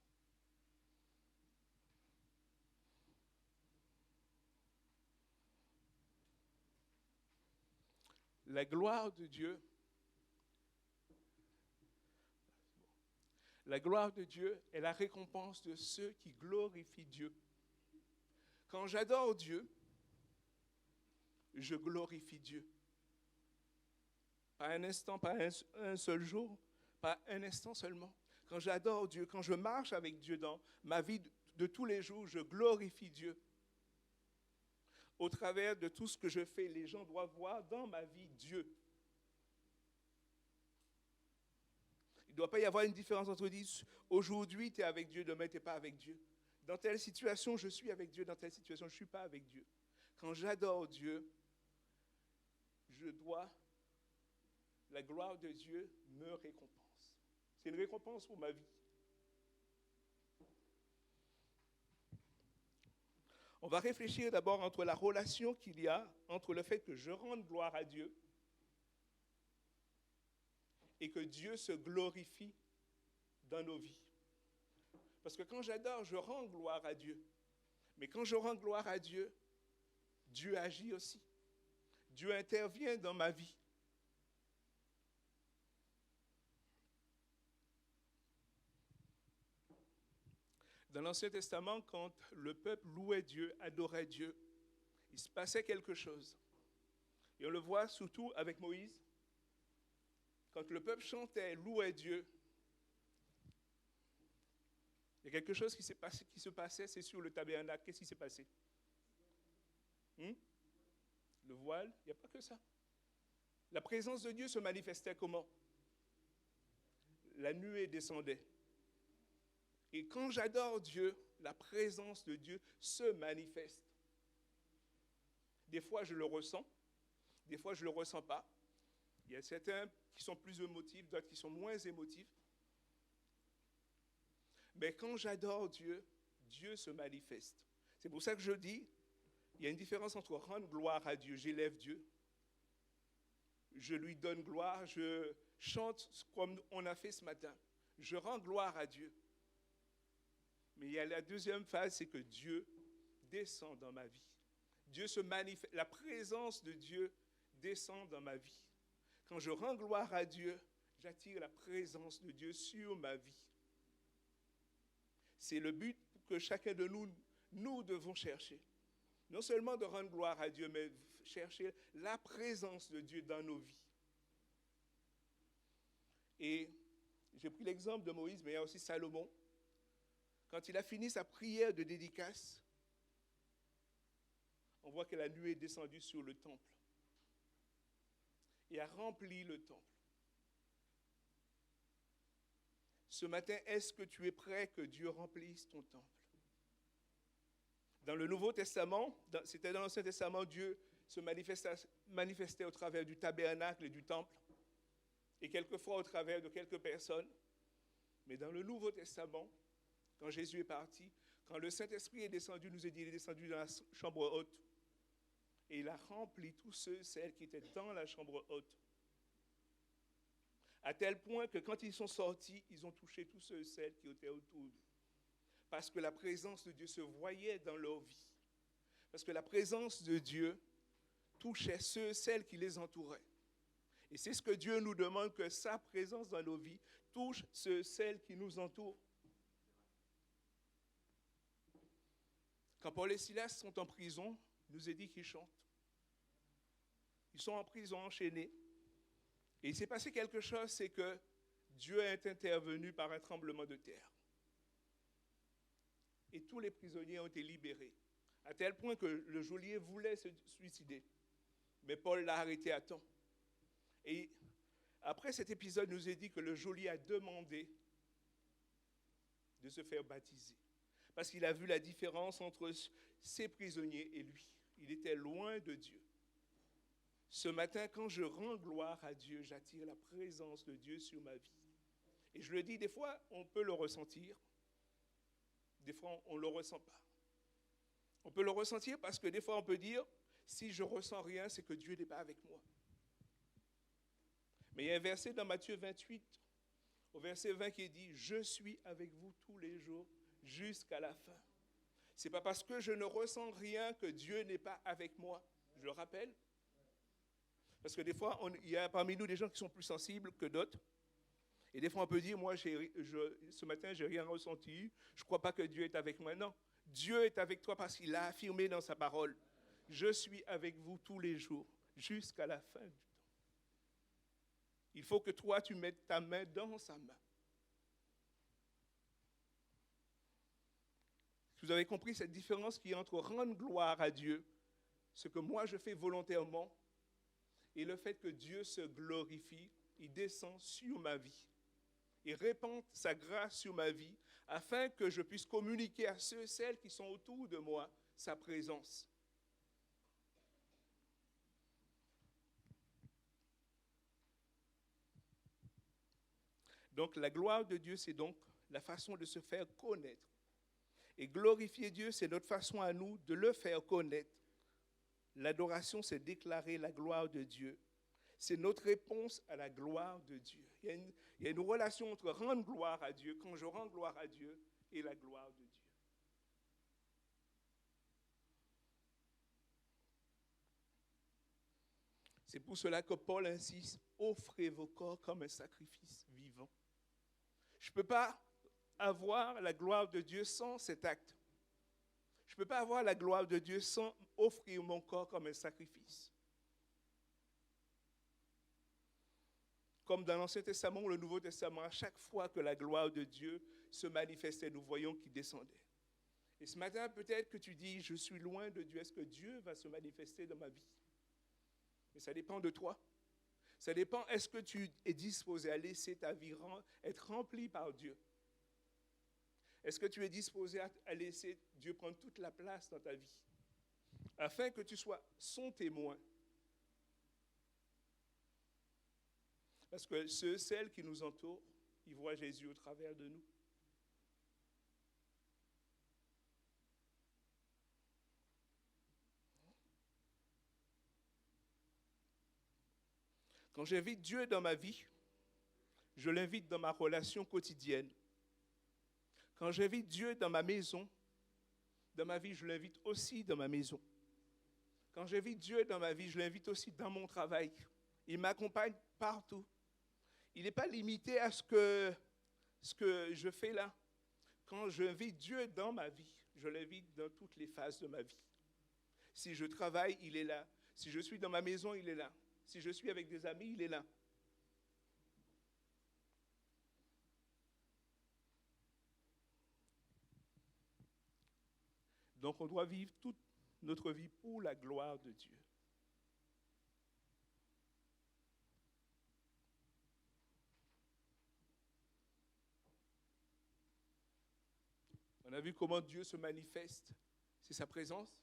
Speaker 5: La gloire de Dieu. La gloire de Dieu est la récompense de ceux qui glorifient Dieu. Quand j'adore Dieu, je glorifie Dieu. Pas un instant, pas un seul jour, pas un instant seulement. Quand j'adore Dieu, quand je marche avec Dieu dans ma vie de tous les jours, je glorifie Dieu. Au travers de tout ce que je fais, les gens doivent voir dans ma vie Dieu. Il ne doit pas y avoir une différence entre dire aujourd'hui tu es avec Dieu, demain tu n'es pas avec Dieu. Dans telle situation, je suis avec Dieu, dans telle situation, je ne suis pas avec Dieu. Quand j'adore Dieu, je dois, la gloire de Dieu me récompense. C'est une récompense pour ma vie. On va réfléchir d'abord entre la relation qu'il y a entre le fait que je rende gloire à Dieu et que Dieu se glorifie dans nos vies. Parce que quand j'adore, je rends gloire à Dieu. Mais quand je rends gloire à Dieu, Dieu agit aussi. Dieu intervient dans ma vie. Dans l'Ancien Testament, quand le peuple louait Dieu, adorait Dieu, il se passait quelque chose. Et on le voit surtout avec Moïse. Quand le peuple chantait, louait Dieu, il y a quelque chose qui se passait, c'est sur le tabernacle. Qu'est-ce qui s'est passé? Le voile, il n'y a pas que ça. La présence de Dieu se manifestait comment? La nuée descendait. Et quand j'adore Dieu, la présence de Dieu se manifeste. Des fois, je le ressens. Des fois, je ne le ressens pas. Il y a certains qui sont plus émotifs, d'autres qui sont moins émotifs. Mais quand j'adore Dieu, Dieu se manifeste. C'est pour ça que je dis, il y a une différence entre rendre gloire à Dieu, j'élève Dieu, je lui donne gloire, je chante comme on a fait ce matin. Je rends gloire à Dieu. Mais il y a la deuxième phase, c'est que Dieu descend dans ma vie. Dieu se manifeste, la présence de Dieu descend dans ma vie. Quand je rends gloire à Dieu, j'attire la présence de Dieu sur ma vie. C'est le but que chacun de nous devons chercher. Non seulement de rendre gloire à Dieu, mais chercher la présence de Dieu dans nos vies. Et j'ai pris l'exemple de Moïse, mais il y a aussi Salomon. Quand il a fini sa prière de dédicace, on voit que la nuée est descendue sur le temple et a rempli le temple. Ce matin, est-ce que tu es prêt que Dieu remplisse ton temple? Dans le Nouveau Testament, c'était dans l'Ancien Testament, Dieu se manifestait au travers du tabernacle et du temple, et quelquefois au travers de quelques personnes. Mais dans le Nouveau Testament, quand Jésus est parti, quand le Saint-Esprit est descendu, nous est dit, il est descendu dans la chambre haute, et il a rempli tous ceux, celles qui étaient dans la chambre haute. À tel point que quand ils sont sortis, ils ont touché tous ceux, celles qui étaient autour d'eux. Parce que la présence de Dieu se voyait dans leur vie. Parce que la présence de Dieu touchait ceux, celles qui les entouraient. Et c'est ce que Dieu nous demande, que sa présence dans nos vies touche ceux, celles qui nous entourent. Quand Paul et Silas sont en prison, il nous est dit qu'ils chantent. Ils sont en prison, enchaînés. Et il s'est passé quelque chose, c'est que Dieu est intervenu par un tremblement de terre. Et tous les prisonniers ont été libérés, à tel point que le geôlier voulait se suicider. Mais Paul l'a arrêté à temps. Et après cet épisode, il nous est dit que le geôlier a demandé de se faire baptiser. Parce qu'il a vu la différence entre ses prisonniers et lui. Il était loin de Dieu. Ce matin, quand je rends gloire à Dieu, j'attire la présence de Dieu sur ma vie. Et je le dis, des fois, on peut le ressentir. Des fois, on ne le ressent pas. On peut le ressentir parce que des fois, on peut dire, si je ne ressens rien, c'est que Dieu n'est pas avec moi. Mais il y a un verset dans Matthieu 28, au verset 20, qui dit, « Je suis avec vous tous les jours jusqu'à la fin. » Ce n'est pas parce que je ne ressens rien que Dieu n'est pas avec moi. Je le rappelle. Parce que des fois, il y a parmi nous des gens qui sont plus sensibles que d'autres. Et des fois, on peut dire, moi, ce matin, je n'ai rien ressenti. Je ne crois pas que Dieu est avec moi. Non, Dieu est avec toi parce qu'il l'a affirmé dans sa parole. Je suis avec vous tous les jours jusqu'à la fin du temps. Il faut que toi, tu mettes ta main dans sa main. Vous avez compris cette différence qui est entre rendre gloire à Dieu, ce que moi je fais volontairement, et le fait que Dieu se glorifie, il descend sur ma vie. Il répand sa grâce sur ma vie, afin que je puisse communiquer à ceux, celles qui sont autour de moi, sa présence. Donc la gloire de Dieu, c'est donc la façon de se faire connaître. Et glorifier Dieu, c'est notre façon à nous de le faire connaître. L'adoration, c'est déclarer la gloire de Dieu. C'est notre réponse à la gloire de Dieu. Il y a une relation entre rendre gloire à Dieu, quand je rends gloire à Dieu, et la gloire de Dieu. C'est pour cela que Paul insiste, offrez vos corps comme un sacrifice vivant. Je ne peux pas avoir la gloire de Dieu sans cet acte. Je ne peux pas avoir la gloire de Dieu sans offrir mon corps comme un sacrifice. Comme dans l'Ancien Testament ou le Nouveau Testament, à chaque fois que la gloire de Dieu se manifestait, nous voyons qu'il descendait. Et ce matin, peut-être que tu dis, je suis loin de Dieu. Est-ce que Dieu va se manifester dans ma vie? Mais ça dépend de toi. Ça dépend, est-ce que tu es disposé à laisser ta vie être remplie par Dieu? Est-ce que tu es disposé à laisser Dieu prendre toute la place dans ta vie, afin que tu sois son témoin? Parce que celles qui nous entourent, ils voient Jésus au travers de nous. Quand j'invite Dieu dans ma vie, je l'invite dans ma relation quotidienne. Quand j'invite Dieu dans ma maison, dans ma vie, je l'invite aussi dans ma maison. Quand j'invite Dieu dans ma vie, je l'invite aussi dans mon travail. Il m'accompagne partout. Il n'est pas limité à ce que je fais là. Quand j'invite Dieu dans ma vie, je l'invite dans toutes les phases de ma vie. Si je travaille, il est là. Si je suis dans ma maison, il est là. Si je suis avec des amis, il est là. Donc on doit vivre toute notre vie pour la gloire de Dieu. On a vu comment Dieu se manifeste. C'est sa présence.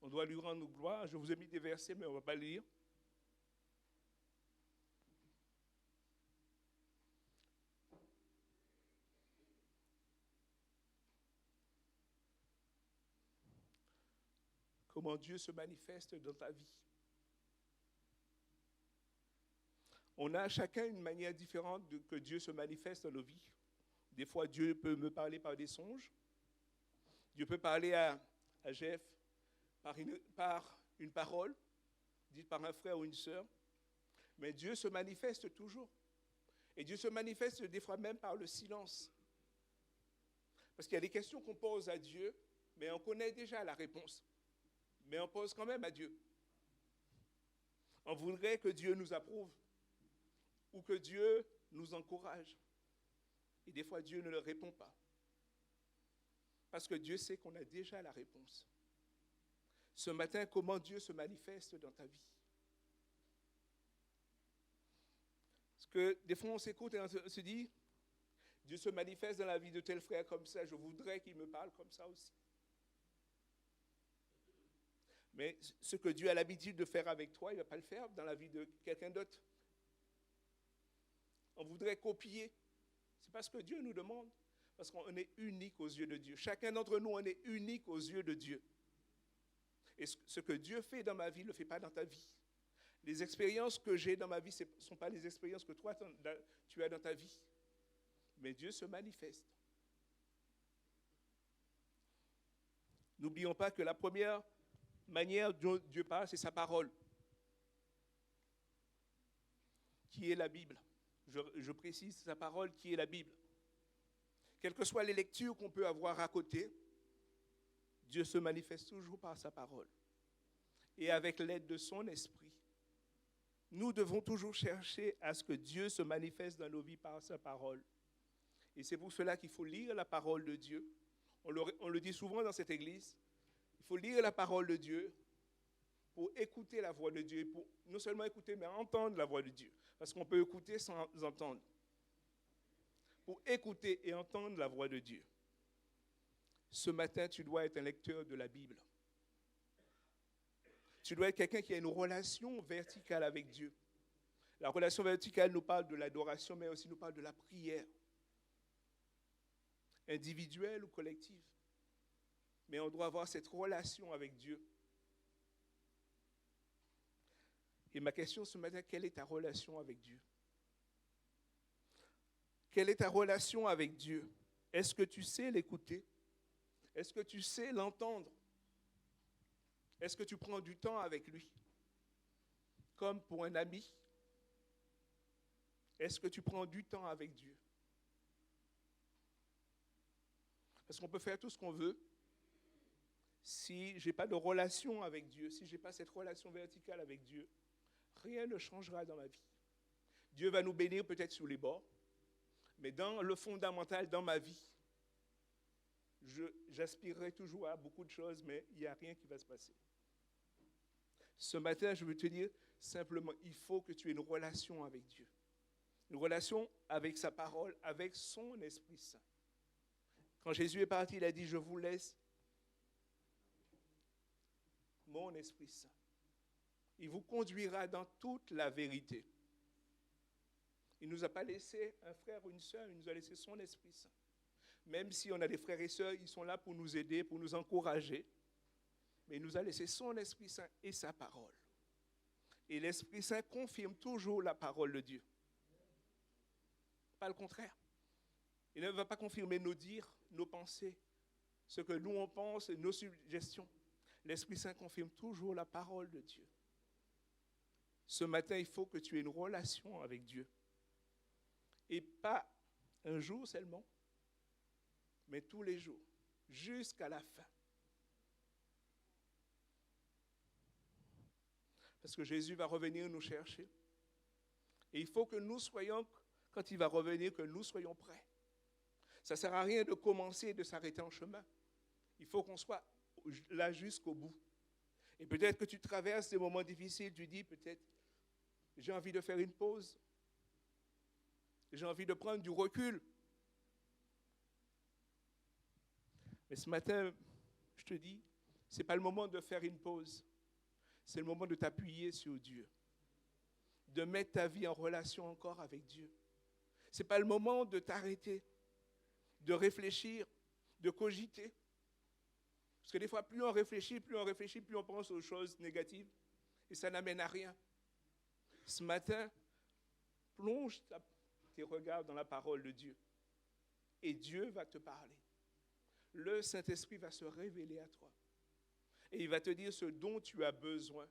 Speaker 5: On doit lui rendre gloire. Je vous ai mis des versets, mais on ne va pas lire. Comment Dieu se manifeste dans ta vie. On a chacun une manière différente que Dieu se manifeste dans nos vies. Des fois, Dieu peut me parler par des songes. Dieu peut parler à Jeff par une parole, dite par un frère ou une sœur. Mais Dieu se manifeste toujours. Et Dieu se manifeste des fois même par le silence. Parce qu'il y a des questions qu'on pose à Dieu, mais on connaît déjà la réponse. Mais on pose quand même à Dieu. On voudrait que Dieu nous approuve ou que Dieu nous encourage. Et des fois, Dieu ne le répond pas. Parce que Dieu sait qu'on a déjà la réponse. Ce matin, comment Dieu se manifeste dans ta vie? Parce que des fois, on s'écoute et on se dit, Dieu se manifeste dans la vie de tel frère comme ça, je voudrais qu'il me parle comme ça aussi. Mais ce que Dieu a l'habitude de faire avec toi, il ne va pas le faire dans la vie de quelqu'un d'autre. On voudrait copier. C'est pas ce que Dieu nous demande. Parce qu'on est unique aux yeux de Dieu. Chacun d'entre nous, on est unique aux yeux de Dieu. Et ce que Dieu fait dans ma vie, ne le fait pas dans ta vie. Les expériences que j'ai dans ma vie, ce ne sont pas les expériences que toi, tu as dans ta vie. Mais Dieu se manifeste. N'oublions pas que la première manière dont Dieu parle, c'est sa parole, qui est la Bible. Je précise, sa parole qui est la Bible. Quelles que soient les lectures qu'on peut avoir à côté, Dieu se manifeste toujours par sa parole. Et avec l'aide de son esprit, nous devons toujours chercher à ce que Dieu se manifeste dans nos vies par sa parole. Et c'est pour cela qu'il faut lire la parole de Dieu. On le dit souvent dans cette église. Il faut lire la parole de Dieu pour écouter la voix de Dieu. Pour non seulement écouter, mais entendre la voix de Dieu. Parce qu'on peut écouter sans entendre. Pour écouter et entendre la voix de Dieu. Ce matin, tu dois être un lecteur de la Bible. Tu dois être quelqu'un qui a une relation verticale avec Dieu. La relation verticale nous parle de l'adoration, mais aussi nous parle de la prière. Individuelle ou collective. Mais on doit avoir cette relation avec Dieu. Et ma question ce matin, quelle est ta relation avec Dieu? Quelle est ta relation avec Dieu? Est-ce que tu sais l'écouter? Est-ce que tu sais l'entendre? Est-ce que tu prends du temps avec lui? Comme pour un ami? Est-ce que tu prends du temps avec Dieu? Parce qu'on peut faire tout ce qu'on veut. Si je n'ai pas de relation avec Dieu, si je n'ai pas cette relation verticale avec Dieu, rien ne changera dans ma vie. Dieu va nous bénir peut-être sur les bords, mais dans le fondamental, dans ma vie, j'aspirerai toujours à beaucoup de choses, mais il n'y a rien qui va se passer. Ce matin, je veux te dire simplement, il faut que tu aies une relation avec Dieu. Une relation avec sa parole, avec son Esprit Saint. Quand Jésus est parti, il a dit, je vous laisse mon Esprit Saint. Il vous conduira dans toute la vérité. Il ne nous a pas laissé un frère ou une sœur, il nous a laissé son Esprit Saint. Même si on a des frères et sœurs, ils sont là pour nous aider, pour nous encourager. Mais il nous a laissé son Esprit Saint et sa parole. Et l'Esprit Saint confirme toujours la parole de Dieu. Pas le contraire. Il ne va pas confirmer nos dires, nos pensées, ce que nous on pense, nos suggestions. L'Esprit Saint confirme toujours la parole de Dieu. Ce matin, il faut que tu aies une relation avec Dieu. Et pas un jour seulement, mais tous les jours, jusqu'à la fin. Parce que Jésus va revenir nous chercher. Et il faut que nous soyons, quand il va revenir, que nous soyons prêts. Ça ne sert à rien de commencer et de s'arrêter en chemin. Il faut qu'on soit là jusqu'au bout. Et peut-être que tu traverses des moments difficiles, tu dis peut-être, j'ai envie de faire une pause. J'ai envie de prendre du recul. Mais ce matin, je te dis, ce n'est pas le moment de faire une pause. C'est le moment de t'appuyer sur Dieu. De mettre ta vie en relation encore avec Dieu. Ce n'est pas le moment de t'arrêter, de réfléchir, de cogiter. Parce que des fois, plus on réfléchit, plus on pense aux choses négatives. Et ça n'amène à rien. Ce matin, plonge tes regards dans la parole de Dieu. Et Dieu va te parler. Le Saint-Esprit va se révéler à toi. Et il va te dire ce dont tu as besoin.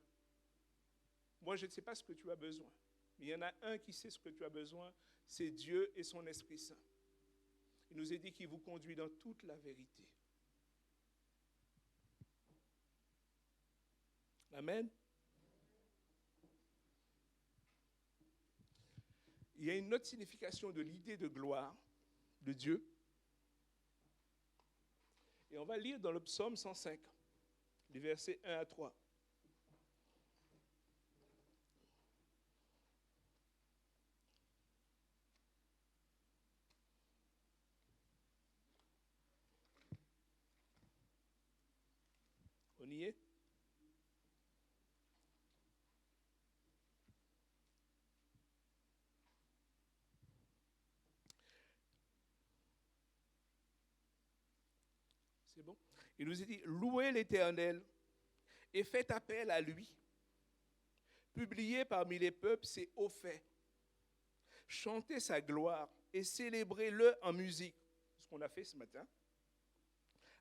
Speaker 5: Moi, je ne sais pas ce que tu as besoin. Mais il y en a un qui sait ce que tu as besoin. C'est Dieu et son Esprit Saint. Il nous a dit qu'il vous conduit dans toute la vérité. Amen. Il y a une autre signification de l'idée de gloire de Dieu. Et on va lire dans le psaume 105, les versets 1 à 3. On y est? C'est bon? Il nous dit, louez l'Éternel et faites appel à lui. Publiez parmi les peuples ses hauts faits. Chantez sa gloire et célébrez-le en musique. C'est ce qu'on a fait ce matin.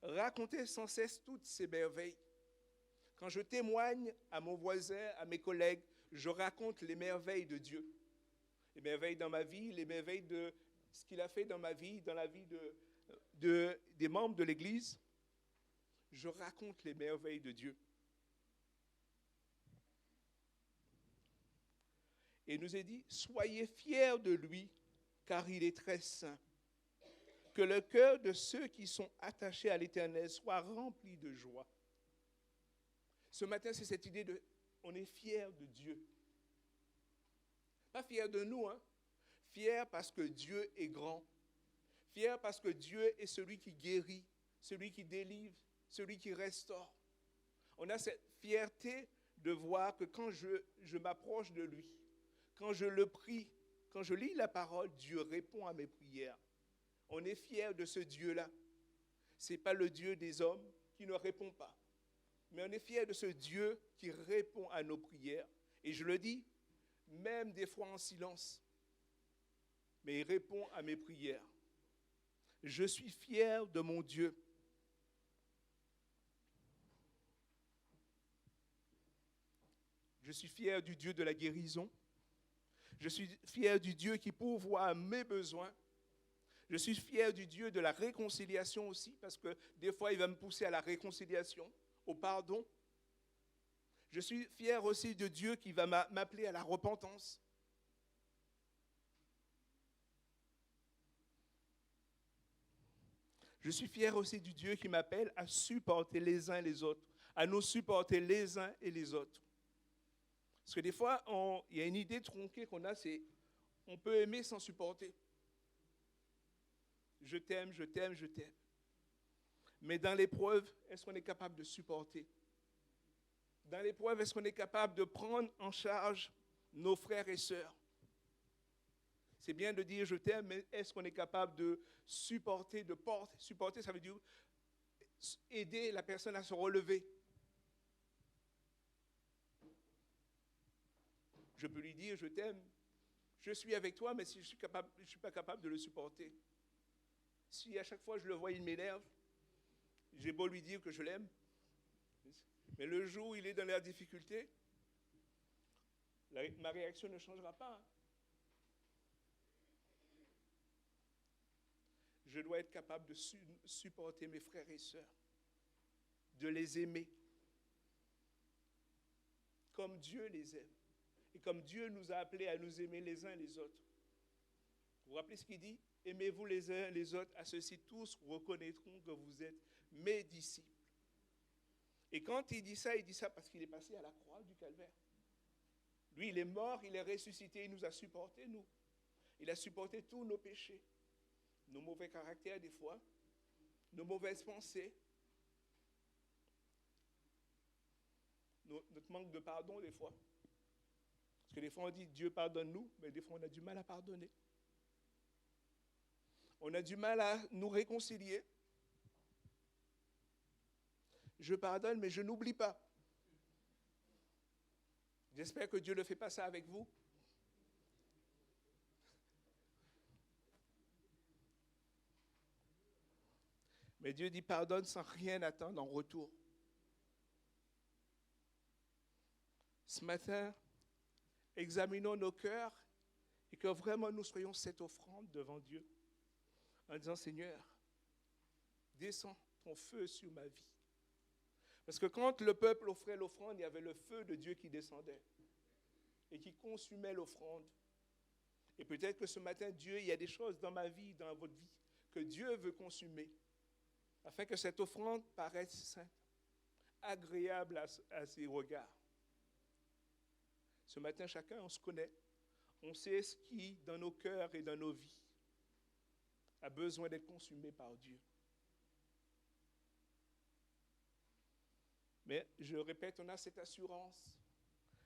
Speaker 5: Racontez sans cesse toutes ses merveilles. Quand je témoigne à mon voisin, à mes collègues, je raconte les merveilles de Dieu. Les merveilles dans ma vie, les merveilles de ce qu'il a fait dans ma vie, dans la vie des membres de l'Église. Je raconte les merveilles de Dieu. Et il nous est dit, soyez fiers de lui, car il est très saint. Que le cœur de ceux qui sont attachés à l'Éternel soit rempli de joie. Ce matin, c'est cette idée de, on est fiers de Dieu. Pas fiers de nous, hein. Fiers parce que Dieu est grand. Fiers parce que Dieu est celui qui guérit, celui qui délivre, celui qui restaure. On a cette fierté de voir que quand je m'approche de lui, quand je le prie, quand je lis la parole, Dieu répond à mes prières. On est fiers de ce Dieu-là. Ce n'est pas le Dieu des hommes qui ne répond pas. Mais on est fiers de ce Dieu qui répond à nos prières. Et je le dis, même des fois en silence. mais il répond à mes prières. Je suis fier de mon Dieu. Je suis fier du Dieu de la guérison. Je suis fier du Dieu qui pourvoit à mes besoins. Je suis fier du Dieu de la réconciliation aussi, parce que des fois, il va me pousser à la réconciliation, au pardon. Je suis fier aussi de Dieu qui va m'appeler à la repentance. Je suis fier aussi du Dieu qui m'appelle à supporter les uns les autres, à nous supporter les uns et les autres. Parce que des fois, il y a une idée tronquée qu'on a, c'est on peut aimer sans supporter. Je t'aime, je t'aime, je t'aime. Mais dans l'épreuve, est-ce qu'on est capable de supporter? Dans l'épreuve, est-ce qu'on est capable de prendre en charge nos frères et sœurs? C'est bien de dire je t'aime, mais est-ce qu'on est capable de supporter, de porter? Supporter, ça veut dire aider la personne à se relever. Je peux lui dire je t'aime, je suis avec toi, mais si je ne suis pas capable de le supporter. Si à chaque fois je le vois, il m'énerve, j'ai beau lui dire que je l'aime, mais le jour où il est dans la difficulté, ma réaction ne changera pas. Je dois être capable de supporter mes frères et sœurs, de les aimer, comme Dieu les aime, et comme Dieu nous a appelés à nous aimer les uns les autres. Vous vous rappelez ce qu'il dit? Aimez-vous les uns les autres, à ceux-ci tous reconnaîtront que vous êtes mes disciples. Et quand il dit ça parce qu'il est passé à la croix du calvaire. Lui, il est mort, il est ressuscité, il nous a supportés, nous. Il a supporté tous nos péchés, nos mauvais caractères des fois, nos mauvaises pensées, notre manque de pardon des fois. Parce que des fois on dit Dieu pardonne-nous, mais des fois on a du mal à pardonner. On a du mal à nous réconcilier. Je pardonne, mais je n'oublie pas. J'espère que Dieu ne fait pas ça avec vous. Mais Dieu dit pardonne sans rien attendre en retour. Ce matin, examinons nos cœurs et que vraiment nous soyons cette offrande devant Dieu en disant Seigneur, descends ton feu sur ma vie. Parce que quand le peuple offrait l'offrande, il y avait le feu de Dieu qui descendait et qui consumait l'offrande. Et peut-être que ce matin, Dieu, il y a des choses dans ma vie, dans votre vie, que Dieu veut consumer, afin que cette offrande paraisse sainte, agréable à ses regards. Ce matin, chacun, on se connaît. On sait ce qui, dans nos cœurs et dans nos vies, a besoin d'être consumé par Dieu. Mais je répète, on a cette assurance,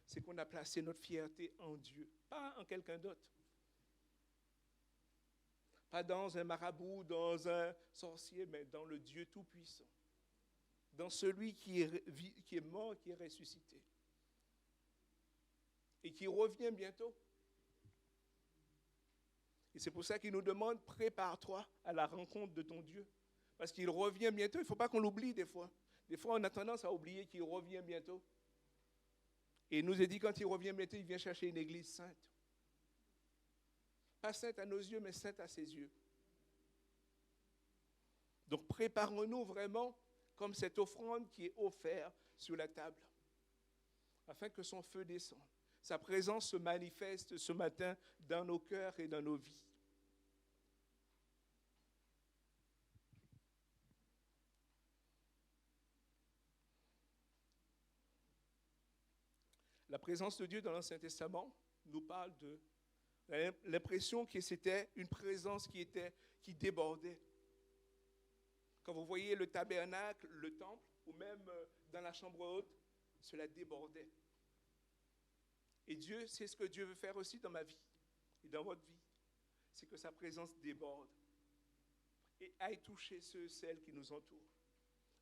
Speaker 5: c'est qu'on a placé notre fierté en Dieu, pas en quelqu'un d'autre. Pas dans un marabout, dans un sorcier, mais dans le Dieu Tout-Puissant. Dans celui qui est mort, qui est ressuscité. Et qui revient bientôt. Et c'est pour ça qu'il nous demande, prépare-toi à la rencontre de ton Dieu. Parce qu'il revient bientôt, il ne faut pas qu'on l'oublie des fois. Des fois, on a tendance à oublier qu'il revient bientôt. Et il nous a dit, quand il revient bientôt, il vient chercher une église sainte. Pas sainte à nos yeux, mais sainte à ses yeux. Donc, préparons-nous vraiment comme cette offrande qui est offerte sur la table, afin que son feu descende. Sa présence se manifeste ce matin dans nos cœurs et dans nos vies. La présence de Dieu dans l'Ancien Testament nous parle de l'impression que c'était une présence qui débordait. Quand vous voyez le tabernacle, le temple, ou même dans la chambre haute, cela débordait. Et Dieu, c'est ce que Dieu veut faire aussi dans ma vie et dans votre vie. C'est que sa présence déborde et aille toucher ceux et celles qui nous entourent.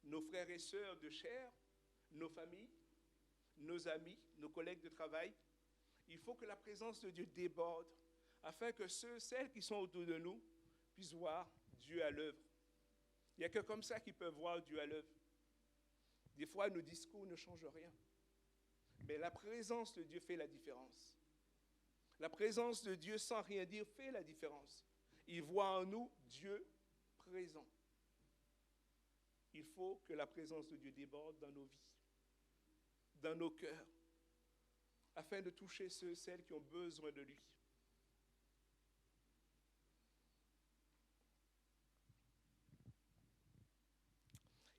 Speaker 5: Nos frères et sœurs de chair, nos familles, nos amis, nos collègues de travail. Il faut que la présence de Dieu déborde afin que celles qui sont autour de nous puissent voir Dieu à l'œuvre. Il n'y a que comme ça qu'ils peuvent voir Dieu à l'œuvre. Des fois, nos discours ne changent rien. Mais la présence de Dieu fait la différence. La présence de Dieu sans rien dire fait la différence. Il voit en nous Dieu présent. Il faut que la présence de Dieu déborde dans nos vies, dans nos cœurs, afin de toucher celles qui ont besoin de lui.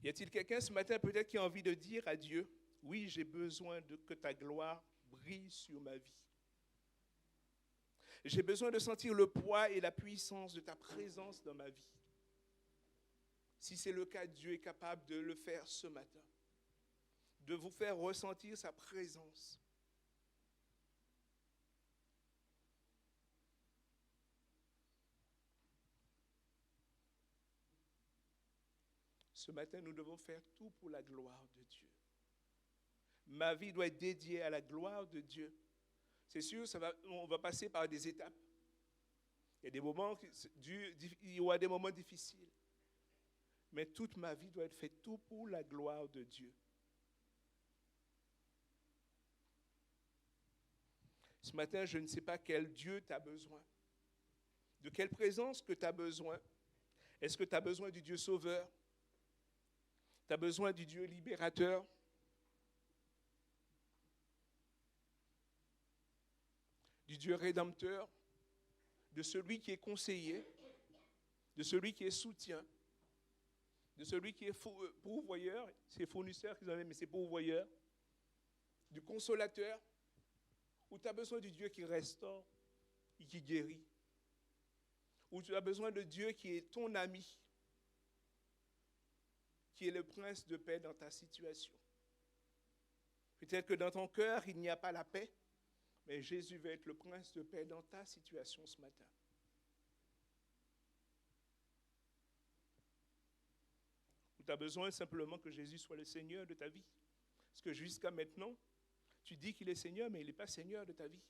Speaker 5: Y a-t-il quelqu'un ce matin peut-être qui a envie de dire à Dieu, oui, j'ai besoin que ta gloire brille sur ma vie. J'ai besoin de sentir le poids et la puissance de ta présence dans ma vie. Si c'est le cas, Dieu est capable de le faire ce matin, de vous faire ressentir sa présence. Ce matin, nous devons faire tout pour la gloire de Dieu. Ma vie doit être dédiée à la gloire de Dieu. C'est sûr, on va passer par des étapes. Il y aura des moments difficiles. Mais toute ma vie doit être faite tout pour la gloire de Dieu. Ce matin, je ne sais pas quel Dieu tu as besoin. De quelle présence que tu as besoin. Est-ce que tu as besoin du Dieu sauveur? Tu as besoin du Dieu libérateur? Du Dieu rédempteur? De celui qui est conseiller? De celui qui est soutien? De celui qui est pourvoyeur? C'est fournisseur qu'ils avaient, mais c'est pourvoyeur. Du consolateur? Ou tu as besoin du Dieu qui restaure et qui guérit? Ou tu as besoin de Dieu qui est ton ami, qui est le prince de paix dans ta situation? Peut-être que dans ton cœur, il n'y a pas la paix, mais Jésus va être le prince de paix dans ta situation ce matin. Ou tu as besoin simplement que Jésus soit le Seigneur de ta vie. Parce que jusqu'à maintenant, tu dis qu'il est Seigneur, mais il n'est pas Seigneur de ta vie.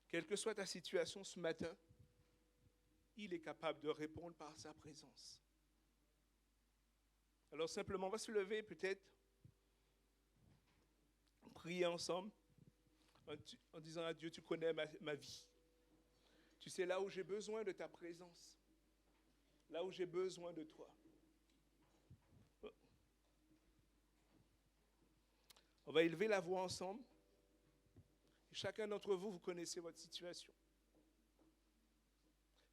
Speaker 5: Quelle que soit ta situation ce matin, il est capable de répondre par sa présence. Alors simplement, on va se lever peut-être, prier ensemble, en disant à Dieu, tu connais ma vie. Tu sais là où j'ai besoin de ta présence, là où j'ai besoin de toi. On va élever la voix ensemble. Chacun d'entre vous, vous connaissez votre situation.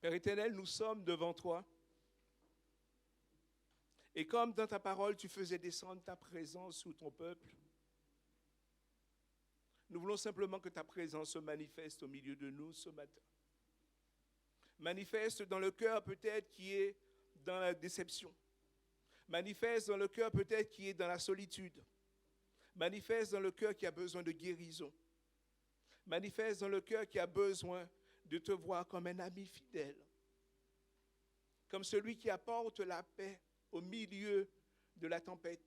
Speaker 5: Père éternel, nous sommes devant toi. Et comme dans ta parole, tu faisais descendre ta présence sous ton peuple, nous voulons simplement que ta présence se manifeste au milieu de nous ce matin. Manifeste dans le cœur peut-être qui est dans la déception. Manifeste dans le cœur peut-être qui est dans la solitude. Manifeste dans le cœur qui a besoin de guérison. Manifeste dans le cœur qui a besoin de te voir comme un ami fidèle. Comme celui qui apporte la paix au milieu de la tempête.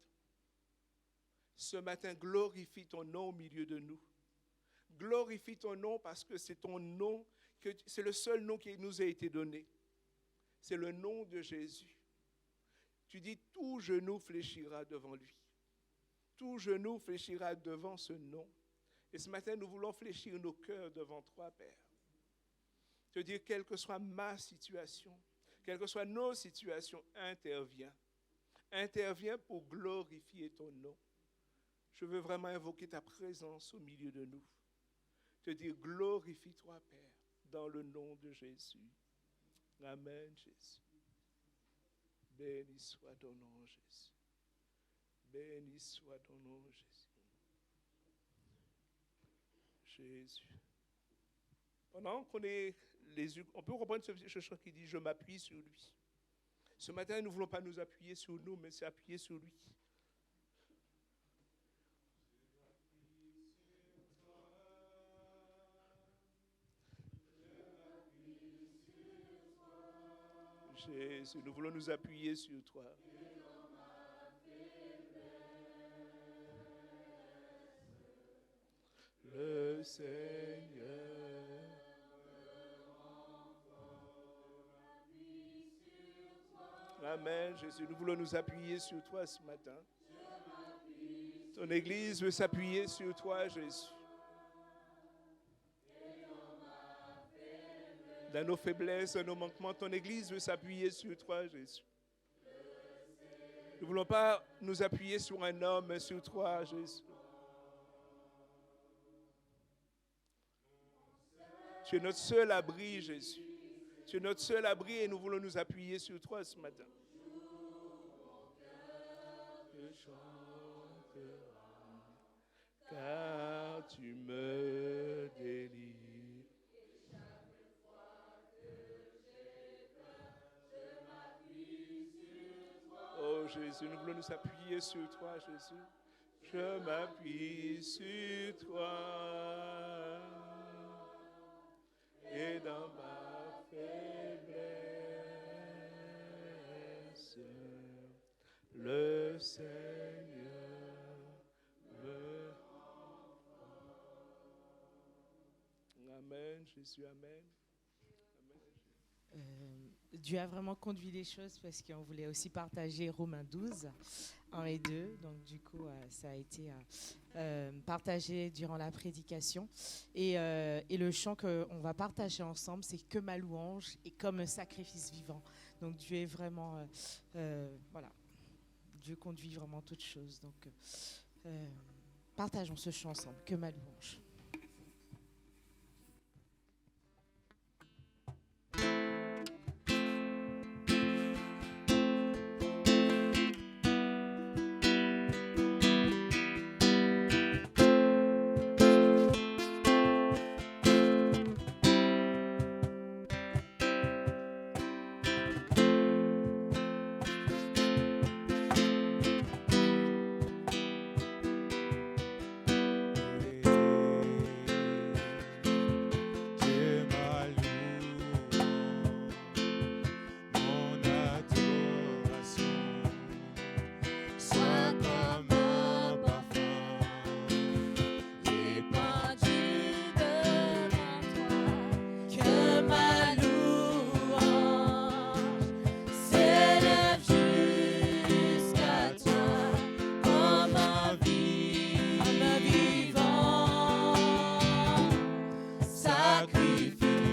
Speaker 5: Ce matin, glorifie ton nom au milieu de nous. Glorifie ton nom parce que c'est ton nom, c'est le seul nom qui nous a été donné. C'est le nom de Jésus. Tu dis, tout genou fléchira devant lui. Tout genou fléchira devant ce nom. Et ce matin, nous voulons fléchir nos cœurs devant toi, Père. Te dire, quelle que soit ma situation, quelles que soient nos situations, interviens. Interviens pour glorifier ton nom. Je veux vraiment invoquer ta présence au milieu de nous. Te dire, glorifie-toi, Père, dans le nom de Jésus. Amen, Jésus. Béni soit ton nom, Jésus. Béni soit ton nom, Jésus. Jésus. Pendant qu'on est les yeux, on peut reprendre ce chant qui dit « Je m'appuie sur lui ». Ce matin, nous ne voulons pas nous appuyer sur nous, mais s'appuyer sur lui. Jésus, nous voulons nous appuyer sur toi. Le le Seigneur. Amen, Jésus. Nous voulons nous appuyer sur toi ce matin. Ton Église veut s'appuyer sur toi, Jésus. Dans nos faiblesses, dans nos manquements, ton Église veut s'appuyer sur toi, Jésus. Nous ne voulons pas nous appuyer sur un homme, mais sur toi, Jésus. Tu es notre seul abri, Jésus. Tu es notre seul abri et nous voulons nous appuyer sur toi ce matin. Je chanterai, car tu me délivres. Oh Jésus, nous voulons nous appuyer sur toi, Jésus. Je m'appuie sur toi et dans ma faiblesse, le Seigneur me... Amen, Jésus, amen.
Speaker 3: Dieu a vraiment conduit les choses parce qu'on voulait aussi partager Romains 12, 1 et 2. Donc du coup, ça a été partagé durant la prédication. Et le chant qu'on va partager ensemble, c'est « Que ma louange est comme un sacrifice vivant ». Donc Dieu est vraiment... voilà. Dieu conduit vraiment toutes choses. Donc partageons ce chant ensemble, « Que ma louange ».
Speaker 4: Sacrifice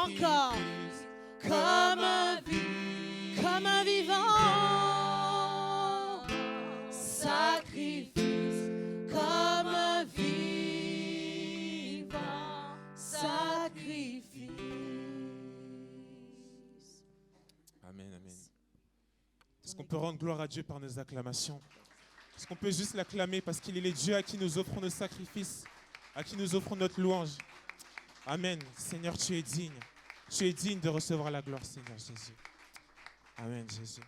Speaker 3: Encore. Comme un vivant sacrifice, comme un vivant sacrifice.
Speaker 1: Amen, amen. Est-ce qu'on peut rendre gloire à Dieu par nos acclamations? Est-ce qu'on peut juste l'acclamer parce qu'il est le Dieu à qui nous offrons nos sacrifices, à qui nous offrons notre louange? Amen. Seigneur, tu es digne. Tu es digne de recevoir la gloire, Seigneur Jésus. Amen, Jésus.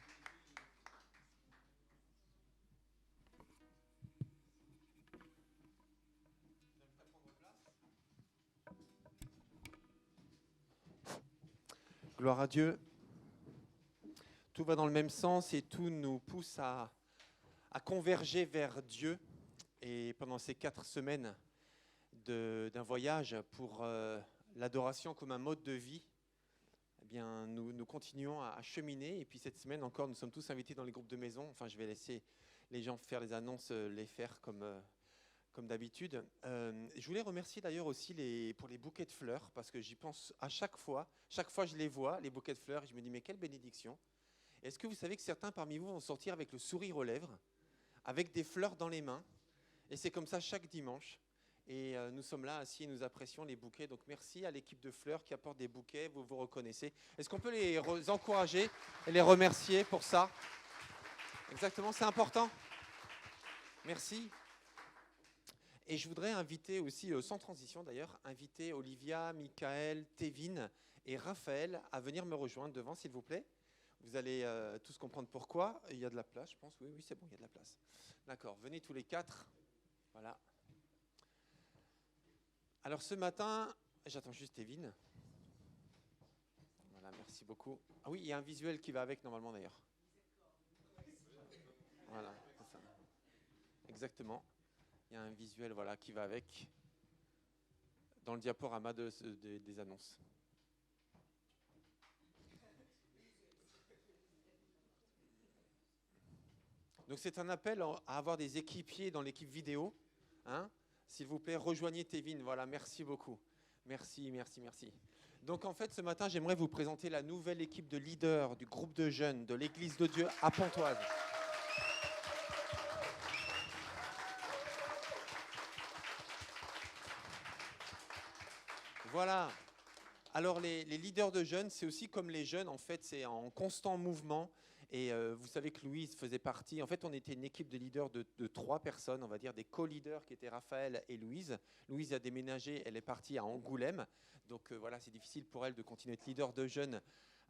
Speaker 7: Gloire à Dieu. Tout va dans le même sens et tout nous pousse à converger vers Dieu. Et pendant ces 4 semaines d'un voyage pour l'adoration comme un mode de vie, eh bien, nous continuons à cheminer. Et puis cette semaine encore, nous sommes tous invités dans les groupes de maison. Enfin, je vais laisser les gens faire les annonces, les faire comme d'habitude. Je voulais remercier d'ailleurs aussi pour les bouquets de fleurs, parce que j'y pense à chaque fois. Chaque fois je les vois, les bouquets de fleurs, et je me dis, mais quelle bénédiction. Est-ce que vous savez que certains parmi vous vont sortir avec le sourire aux lèvres, avec des fleurs dans les mains? Et c'est comme ça chaque dimanche. Et nous sommes là assis et nous apprécions les bouquets. Donc merci à l'équipe de fleurs qui apporte des bouquets, vous vous reconnaissez. Est-ce qu'on peut les encourager et les remercier pour ça? Exactement, c'est important. Merci. Et je voudrais inviter aussi, sans transition d'ailleurs, inviter Olivia, Michael, Tévin et Raphaël à venir me rejoindre devant, s'il vous plaît. Vous allez tous comprendre pourquoi. Il y a de la place, je pense. Oui, c'est bon, il y a de la place. D'accord, venez tous les 4. Voilà. Alors ce matin, j'attends juste Tévin. Voilà, merci beaucoup. Ah oui, il y a un visuel qui va avec normalement d'ailleurs. Voilà, c'est ça. Exactement. Il y a un visuel qui va avec dans le diaporama des annonces. Donc c'est un appel à avoir des équipiers dans l'équipe vidéo. Hein? S'il vous plaît, rejoignez Tévin. Voilà, merci beaucoup. Merci. Donc en fait, ce matin, j'aimerais vous présenter la nouvelle équipe de leaders du groupe de jeunes de l'Église de Dieu à Pontoise. Voilà. Alors les leaders de jeunes, c'est aussi comme les jeunes, en fait, c'est en constant mouvement. Et vous savez que Louise faisait partie. En fait, on était une équipe de leaders de 3 personnes, on va dire des co-leaders qui étaient Raphaël et Louise. Louise a déménagé, elle est partie à Angoulême. Donc voilà, c'est difficile pour elle de continuer à être leader de jeunes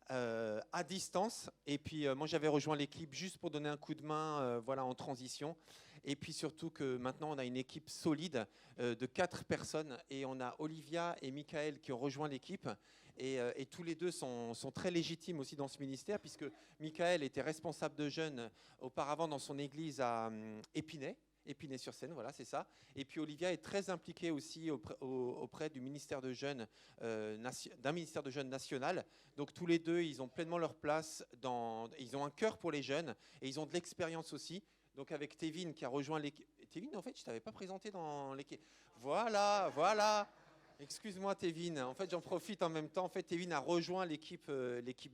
Speaker 7: à distance. Et puis moi, j'avais rejoint l'équipe juste pour donner un coup de main en transition. Et puis surtout que maintenant, on a une équipe solide de 4 personnes. Et on a Olivia et Michael qui ont rejoint l'équipe. Et tous les deux sont très légitimes aussi dans ce ministère, puisque Michael était responsable de jeunes auparavant dans son église à Épinay-sur-Seine, voilà, c'est ça. Et puis Olivia est très impliquée aussi auprès du ministère de jeunes, d'un ministère de jeunes national. Donc tous les deux, ils ont pleinement leur place, ils ont un cœur pour les jeunes et ils ont de l'expérience aussi. Donc avec Tévin qui a rejoint l'équipe. Tévin, en fait, je ne t'avais pas présenté dans l'équipe. Voilà. Excuse-moi Tévin, en fait j'en profite en même temps. En fait, Tévin a rejoint l'équipe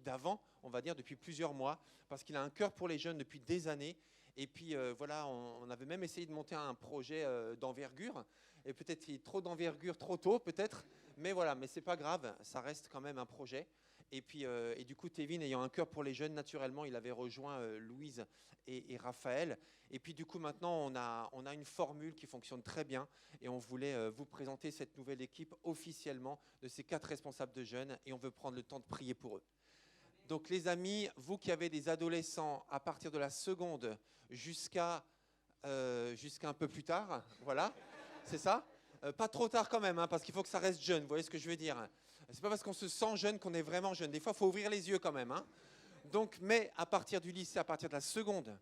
Speaker 7: d'avant, on va dire depuis plusieurs mois, parce qu'il a un cœur pour les jeunes depuis des années. Et puis on avait même essayé de monter un projet d'envergure, et peut-être trop d'envergure trop tôt peut-être, mais voilà, mais c'est pas grave, ça reste quand même un projet. Et puis et du coup Tévin ayant un cœur pour les jeunes, naturellement il avait rejoint Louise et Raphaël. Et puis du coup maintenant on a une formule qui fonctionne très bien, et on voulait vous présenter cette nouvelle équipe officiellement de ces 4 responsables de jeunes, et on veut prendre le temps de prier pour eux. Donc les amis, vous qui avez des adolescents à partir de la seconde jusqu'à un peu plus tard, voilà, c'est ça. Pas trop tard quand même, hein, parce qu'il faut que ça reste jeune, vous voyez ce que je veux dire. C'est pas parce qu'on se sent jeune qu'on est vraiment jeune. Des fois, il faut ouvrir les yeux quand même. Hein. Donc, mais à partir du lycée, à partir de la seconde,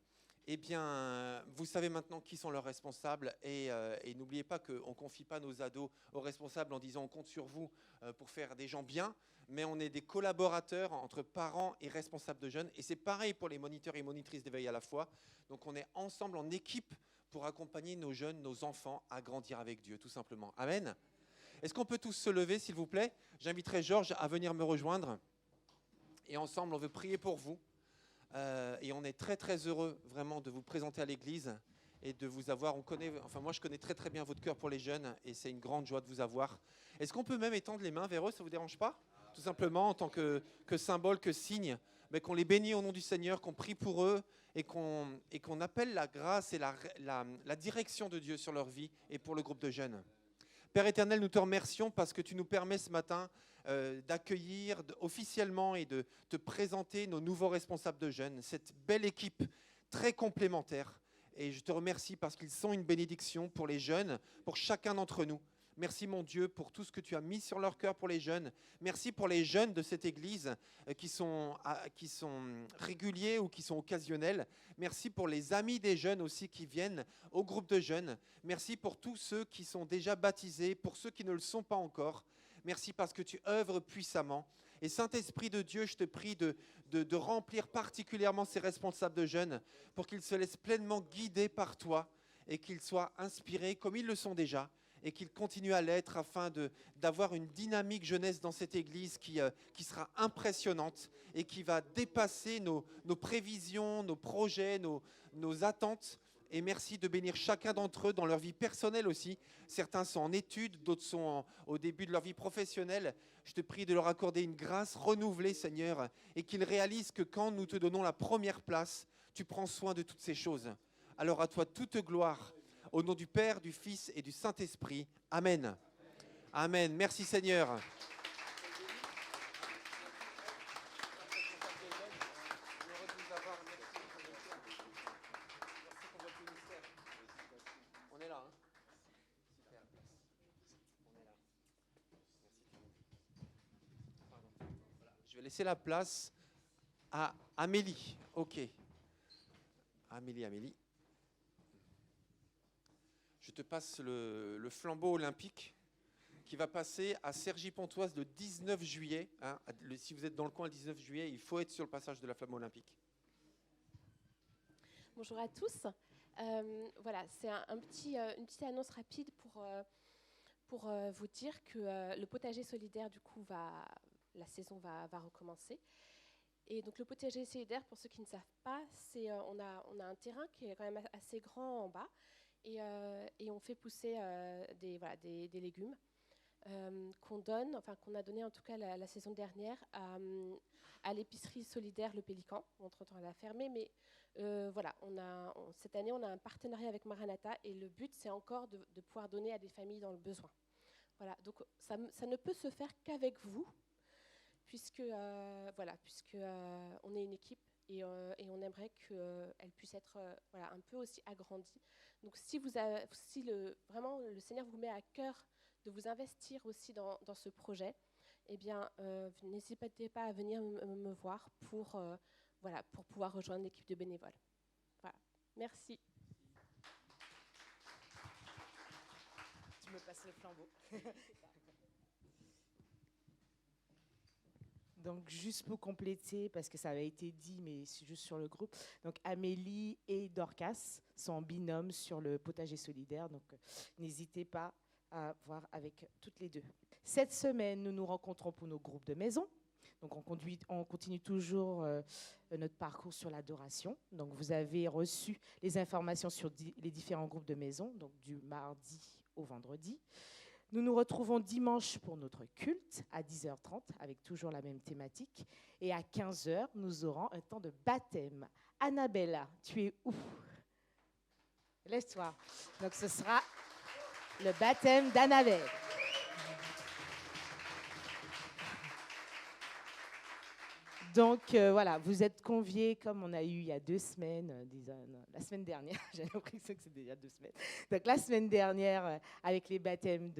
Speaker 7: eh bien, vous savez maintenant qui sont leurs responsables, et n'oubliez pas qu'on ne confie pas nos ados aux responsables en disant on compte sur vous pour faire des gens bien, mais on est des collaborateurs entre parents et responsables de jeunes, et c'est pareil pour les moniteurs et monitrices d'éveil à la fois. Donc on est ensemble en équipe pour accompagner nos jeunes, nos enfants à grandir avec Dieu, tout simplement. Amen. Est-ce qu'on peut tous se lever, s'il vous plaît? J'inviterai Georges à venir me rejoindre. Et ensemble, on veut prier pour vous. Et on est très, très heureux vraiment de vous présenter à l'Église et de vous avoir. Moi, je connais très, très bien votre cœur pour les jeunes et c'est une grande joie de vous avoir. Est-ce qu'on peut même étendre les mains vers eux? Ça ne vous dérange pas? Tout simplement, en tant que symbole, que signe, mais qu'on les bénit au nom du Seigneur, qu'on prie pour eux et qu'on appelle la grâce et la direction de Dieu sur leur vie et pour le groupe de jeunes. Père éternel, nous te remercions parce que tu nous permets ce matin d'accueillir officiellement et de te présenter nos nouveaux responsables de jeunes, cette belle équipe très complémentaire. Et je te remercie parce qu'ils sont une bénédiction pour les jeunes, pour chacun d'entre nous. Merci mon Dieu pour tout ce que tu as mis sur leur cœur pour les jeunes. Merci pour les jeunes de cette église qui sont réguliers ou qui sont occasionnels. Merci pour les amis des jeunes aussi qui viennent au groupe de jeunes. Merci pour tous ceux qui sont déjà baptisés, pour ceux qui ne le sont pas encore. Merci parce que tu œuvres puissamment. Et Saint-Esprit de Dieu, je te prie de remplir particulièrement ces responsables de jeunes pour qu'ils se laissent pleinement guider par toi et qu'ils soient inspirés comme ils le sont déjà et qu'ils continuent à l'être afin d'avoir une dynamique jeunesse dans cette église qui sera impressionnante et qui va dépasser nos prévisions, nos projets, nos attentes. Et merci de bénir chacun d'entre eux dans leur vie personnelle aussi. Certains sont en études, d'autres sont au début de leur vie professionnelle. Je te prie de leur accorder une grâce renouvelée, Seigneur, et qu'ils réalisent que quand nous te donnons la première place, tu prends soin de toutes ces choses. Alors à toi toute gloire, au nom du Père, du Fils et du Saint-Esprit. Amen. Amen. Merci Seigneur. On est là, hein? Super. On est là. Merci. Pardon. Voilà. Je vais laisser la place à Amélie. Ok. Amélie. Je te passe le flambeau olympique qui va passer à Cergy-Pontoise le 19 juillet. Hein. Si vous êtes dans le coin le 19 juillet, il faut être sur le passage de la flamme olympique.
Speaker 8: Bonjour à tous. Voilà, c'est une petite annonce rapide pour vous dire que le potager solidaire, du coup, la saison va recommencer. Et donc le potager solidaire, pour ceux qui ne savent pas, on a un terrain qui est quand même assez grand en bas et on fait pousser des légumes qu'on a donné en tout cas la saison dernière à l'épicerie solidaire Le Pélican. Entre-temps, elle a fermé, mais voilà, cette année, on a un partenariat avec Maranatha et le but, c'est encore de pouvoir donner à des familles dans le besoin. Voilà, donc ça ne peut se faire qu'avec vous, puisque on est une équipe et on aimerait qu'elle puisse être un peu aussi agrandie. Donc vraiment le Seigneur vous met à cœur de vous investir aussi dans ce projet, eh bien, n'hésitez pas à venir me voir pour pouvoir rejoindre l'équipe de bénévoles. Voilà, merci.
Speaker 3: Tu me passes le flambeau. Donc, juste pour compléter, parce que ça avait été dit, mais c'est juste sur le groupe. Donc, Amélie et Dorcas sont en binôme sur le potager solidaire. Donc, n'hésitez pas à voir avec toutes les deux. Cette semaine, nous nous rencontrons pour nos groupes de maison. Donc, on continue toujours notre parcours sur l'adoration. Donc, vous avez reçu les informations sur les différents groupes de maison, donc du mardi au vendredi. Nous nous retrouvons dimanche pour notre culte à 10h30 avec toujours la même thématique. Et à 15h, nous aurons un temps de baptême. Annabella, tu es où? Laisse-toi. Donc, ce sera le baptême d'Annabelle. Donc, voilà, vous êtes conviés, comme on a eu il y a 2 semaines, la semaine dernière, j'ai l'impression que c'est déjà 2 semaines. Donc, la semaine dernière, avec les baptêmes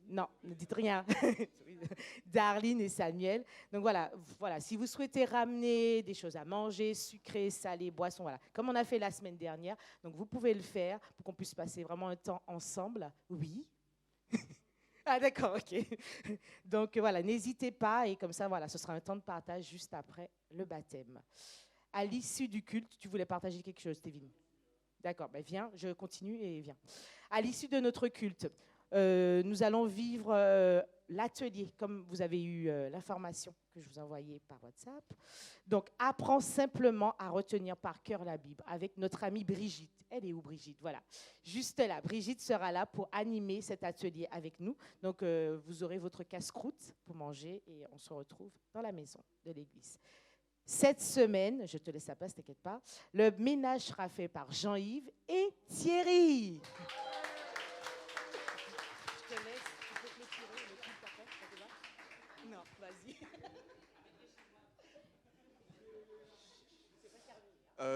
Speaker 3: non, ne dites rien, d'Arline et Samuel. Donc, voilà, si vous souhaitez ramener des choses à manger, sucrées, salées, boissons, voilà, comme on a fait la semaine dernière, donc vous pouvez le faire pour qu'on puisse passer vraiment un temps ensemble. Oui. Ah d'accord, ok. Donc voilà, n'hésitez pas et comme ça, voilà, ce sera un temps de partage juste après le baptême. À l'issue du culte, tu voulais partager quelque chose, Stéphine? D'accord, ben viens, je continue et viens. À l'issue de notre culte, nous allons vivre l'atelier, comme vous avez eu l'information que je vous envoyais par WhatsApp. Donc, apprends simplement à retenir par cœur la Bible avec notre amie Brigitte. Elle est où, Brigitte? Voilà, juste là. Brigitte sera là pour animer cet atelier avec nous. Donc, vous aurez votre casse-croûte pour manger et on se retrouve dans la maison de l'église. Cette semaine, je te laisse la place, t'inquiète pas, le ménage sera fait par Jean-Yves et Thierry. Je te laisse, tu peux clôturer le culte après, ça te va? Non, vas-y.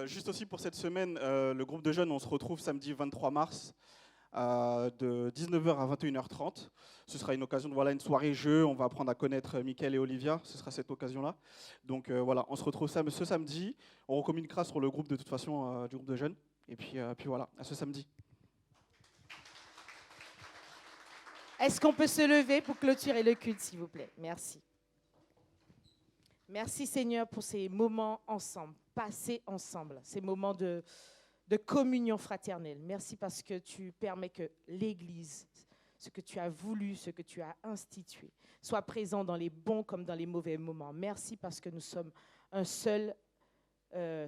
Speaker 1: Juste aussi pour cette semaine, le groupe de jeunes, on se retrouve samedi 23 mars de 19h à 21h30. Ce sera une occasion de une soirée jeu. On va apprendre à connaître Mickaël et Olivia. Ce sera cette occasion-là. Donc voilà, on se retrouve ce samedi. On communiquera sur le groupe de toute façon du groupe de jeunes. Et puis voilà, à ce samedi.
Speaker 3: Est-ce qu'on peut se lever pour clôturer le culte, s'il vous plaît? Merci. Merci Seigneur pour ces moments ensemble, passés ensemble, ces moments de communion fraternelle. Merci parce que tu permets que l'Église, ce que tu as voulu, ce que tu as institué, soit présent dans les bons comme dans les mauvais moments. Merci parce que nous sommes un seul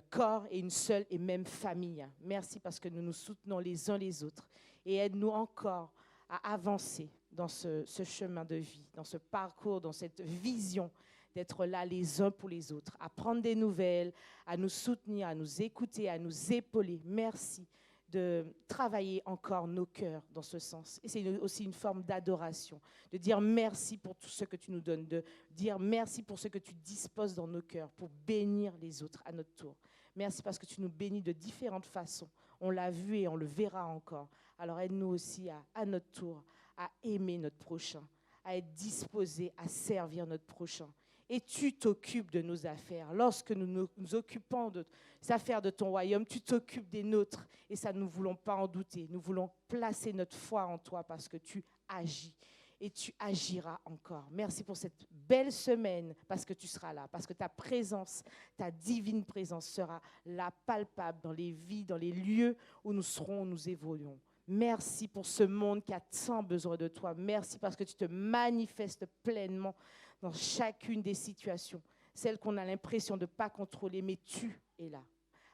Speaker 3: corps et une seule et même famille. Merci parce que nous nous soutenons les uns les autres. Et aide-nous encore à avancer dans ce chemin de vie, dans ce parcours, dans cette vision d'être là les uns pour les autres, à prendre des nouvelles, à nous soutenir, à nous écouter, à nous épauler. Merci de travailler encore nos cœurs dans ce sens. Et c'est aussi une forme d'adoration, de dire merci pour tout ce que tu nous donnes, de dire merci pour ce que tu disposes dans nos cœurs, pour bénir les autres à notre tour. Merci parce que tu nous bénis de différentes façons. On l'a vu et on le verra encore. Alors aide-nous aussi à notre tour à aimer notre prochain, à être disposés à servir notre prochain. Et tu t'occupes de nos affaires. Lorsque nous nous occupons des affaires de ton royaume, tu t'occupes des nôtres. Et ça, nous ne voulons pas en douter. Nous voulons placer notre foi en toi parce que tu agis. Et tu agiras encore. Merci pour cette belle semaine parce que tu seras là. Parce que ta présence, ta divine présence sera là, palpable dans les vies, dans les lieux où nous serons, où nous évoluons. Merci pour ce monde qui a tant besoin de toi. Merci parce que tu te manifestes pleinement dans chacune des situations, celles qu'on a l'impression de ne pas contrôler, mais tu es là.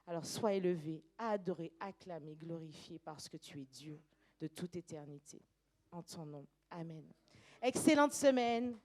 Speaker 3: Alors sois élevé, adoré, acclamé, glorifié parce que tu es Dieu de toute éternité. En ton nom, amen. Excellente semaine.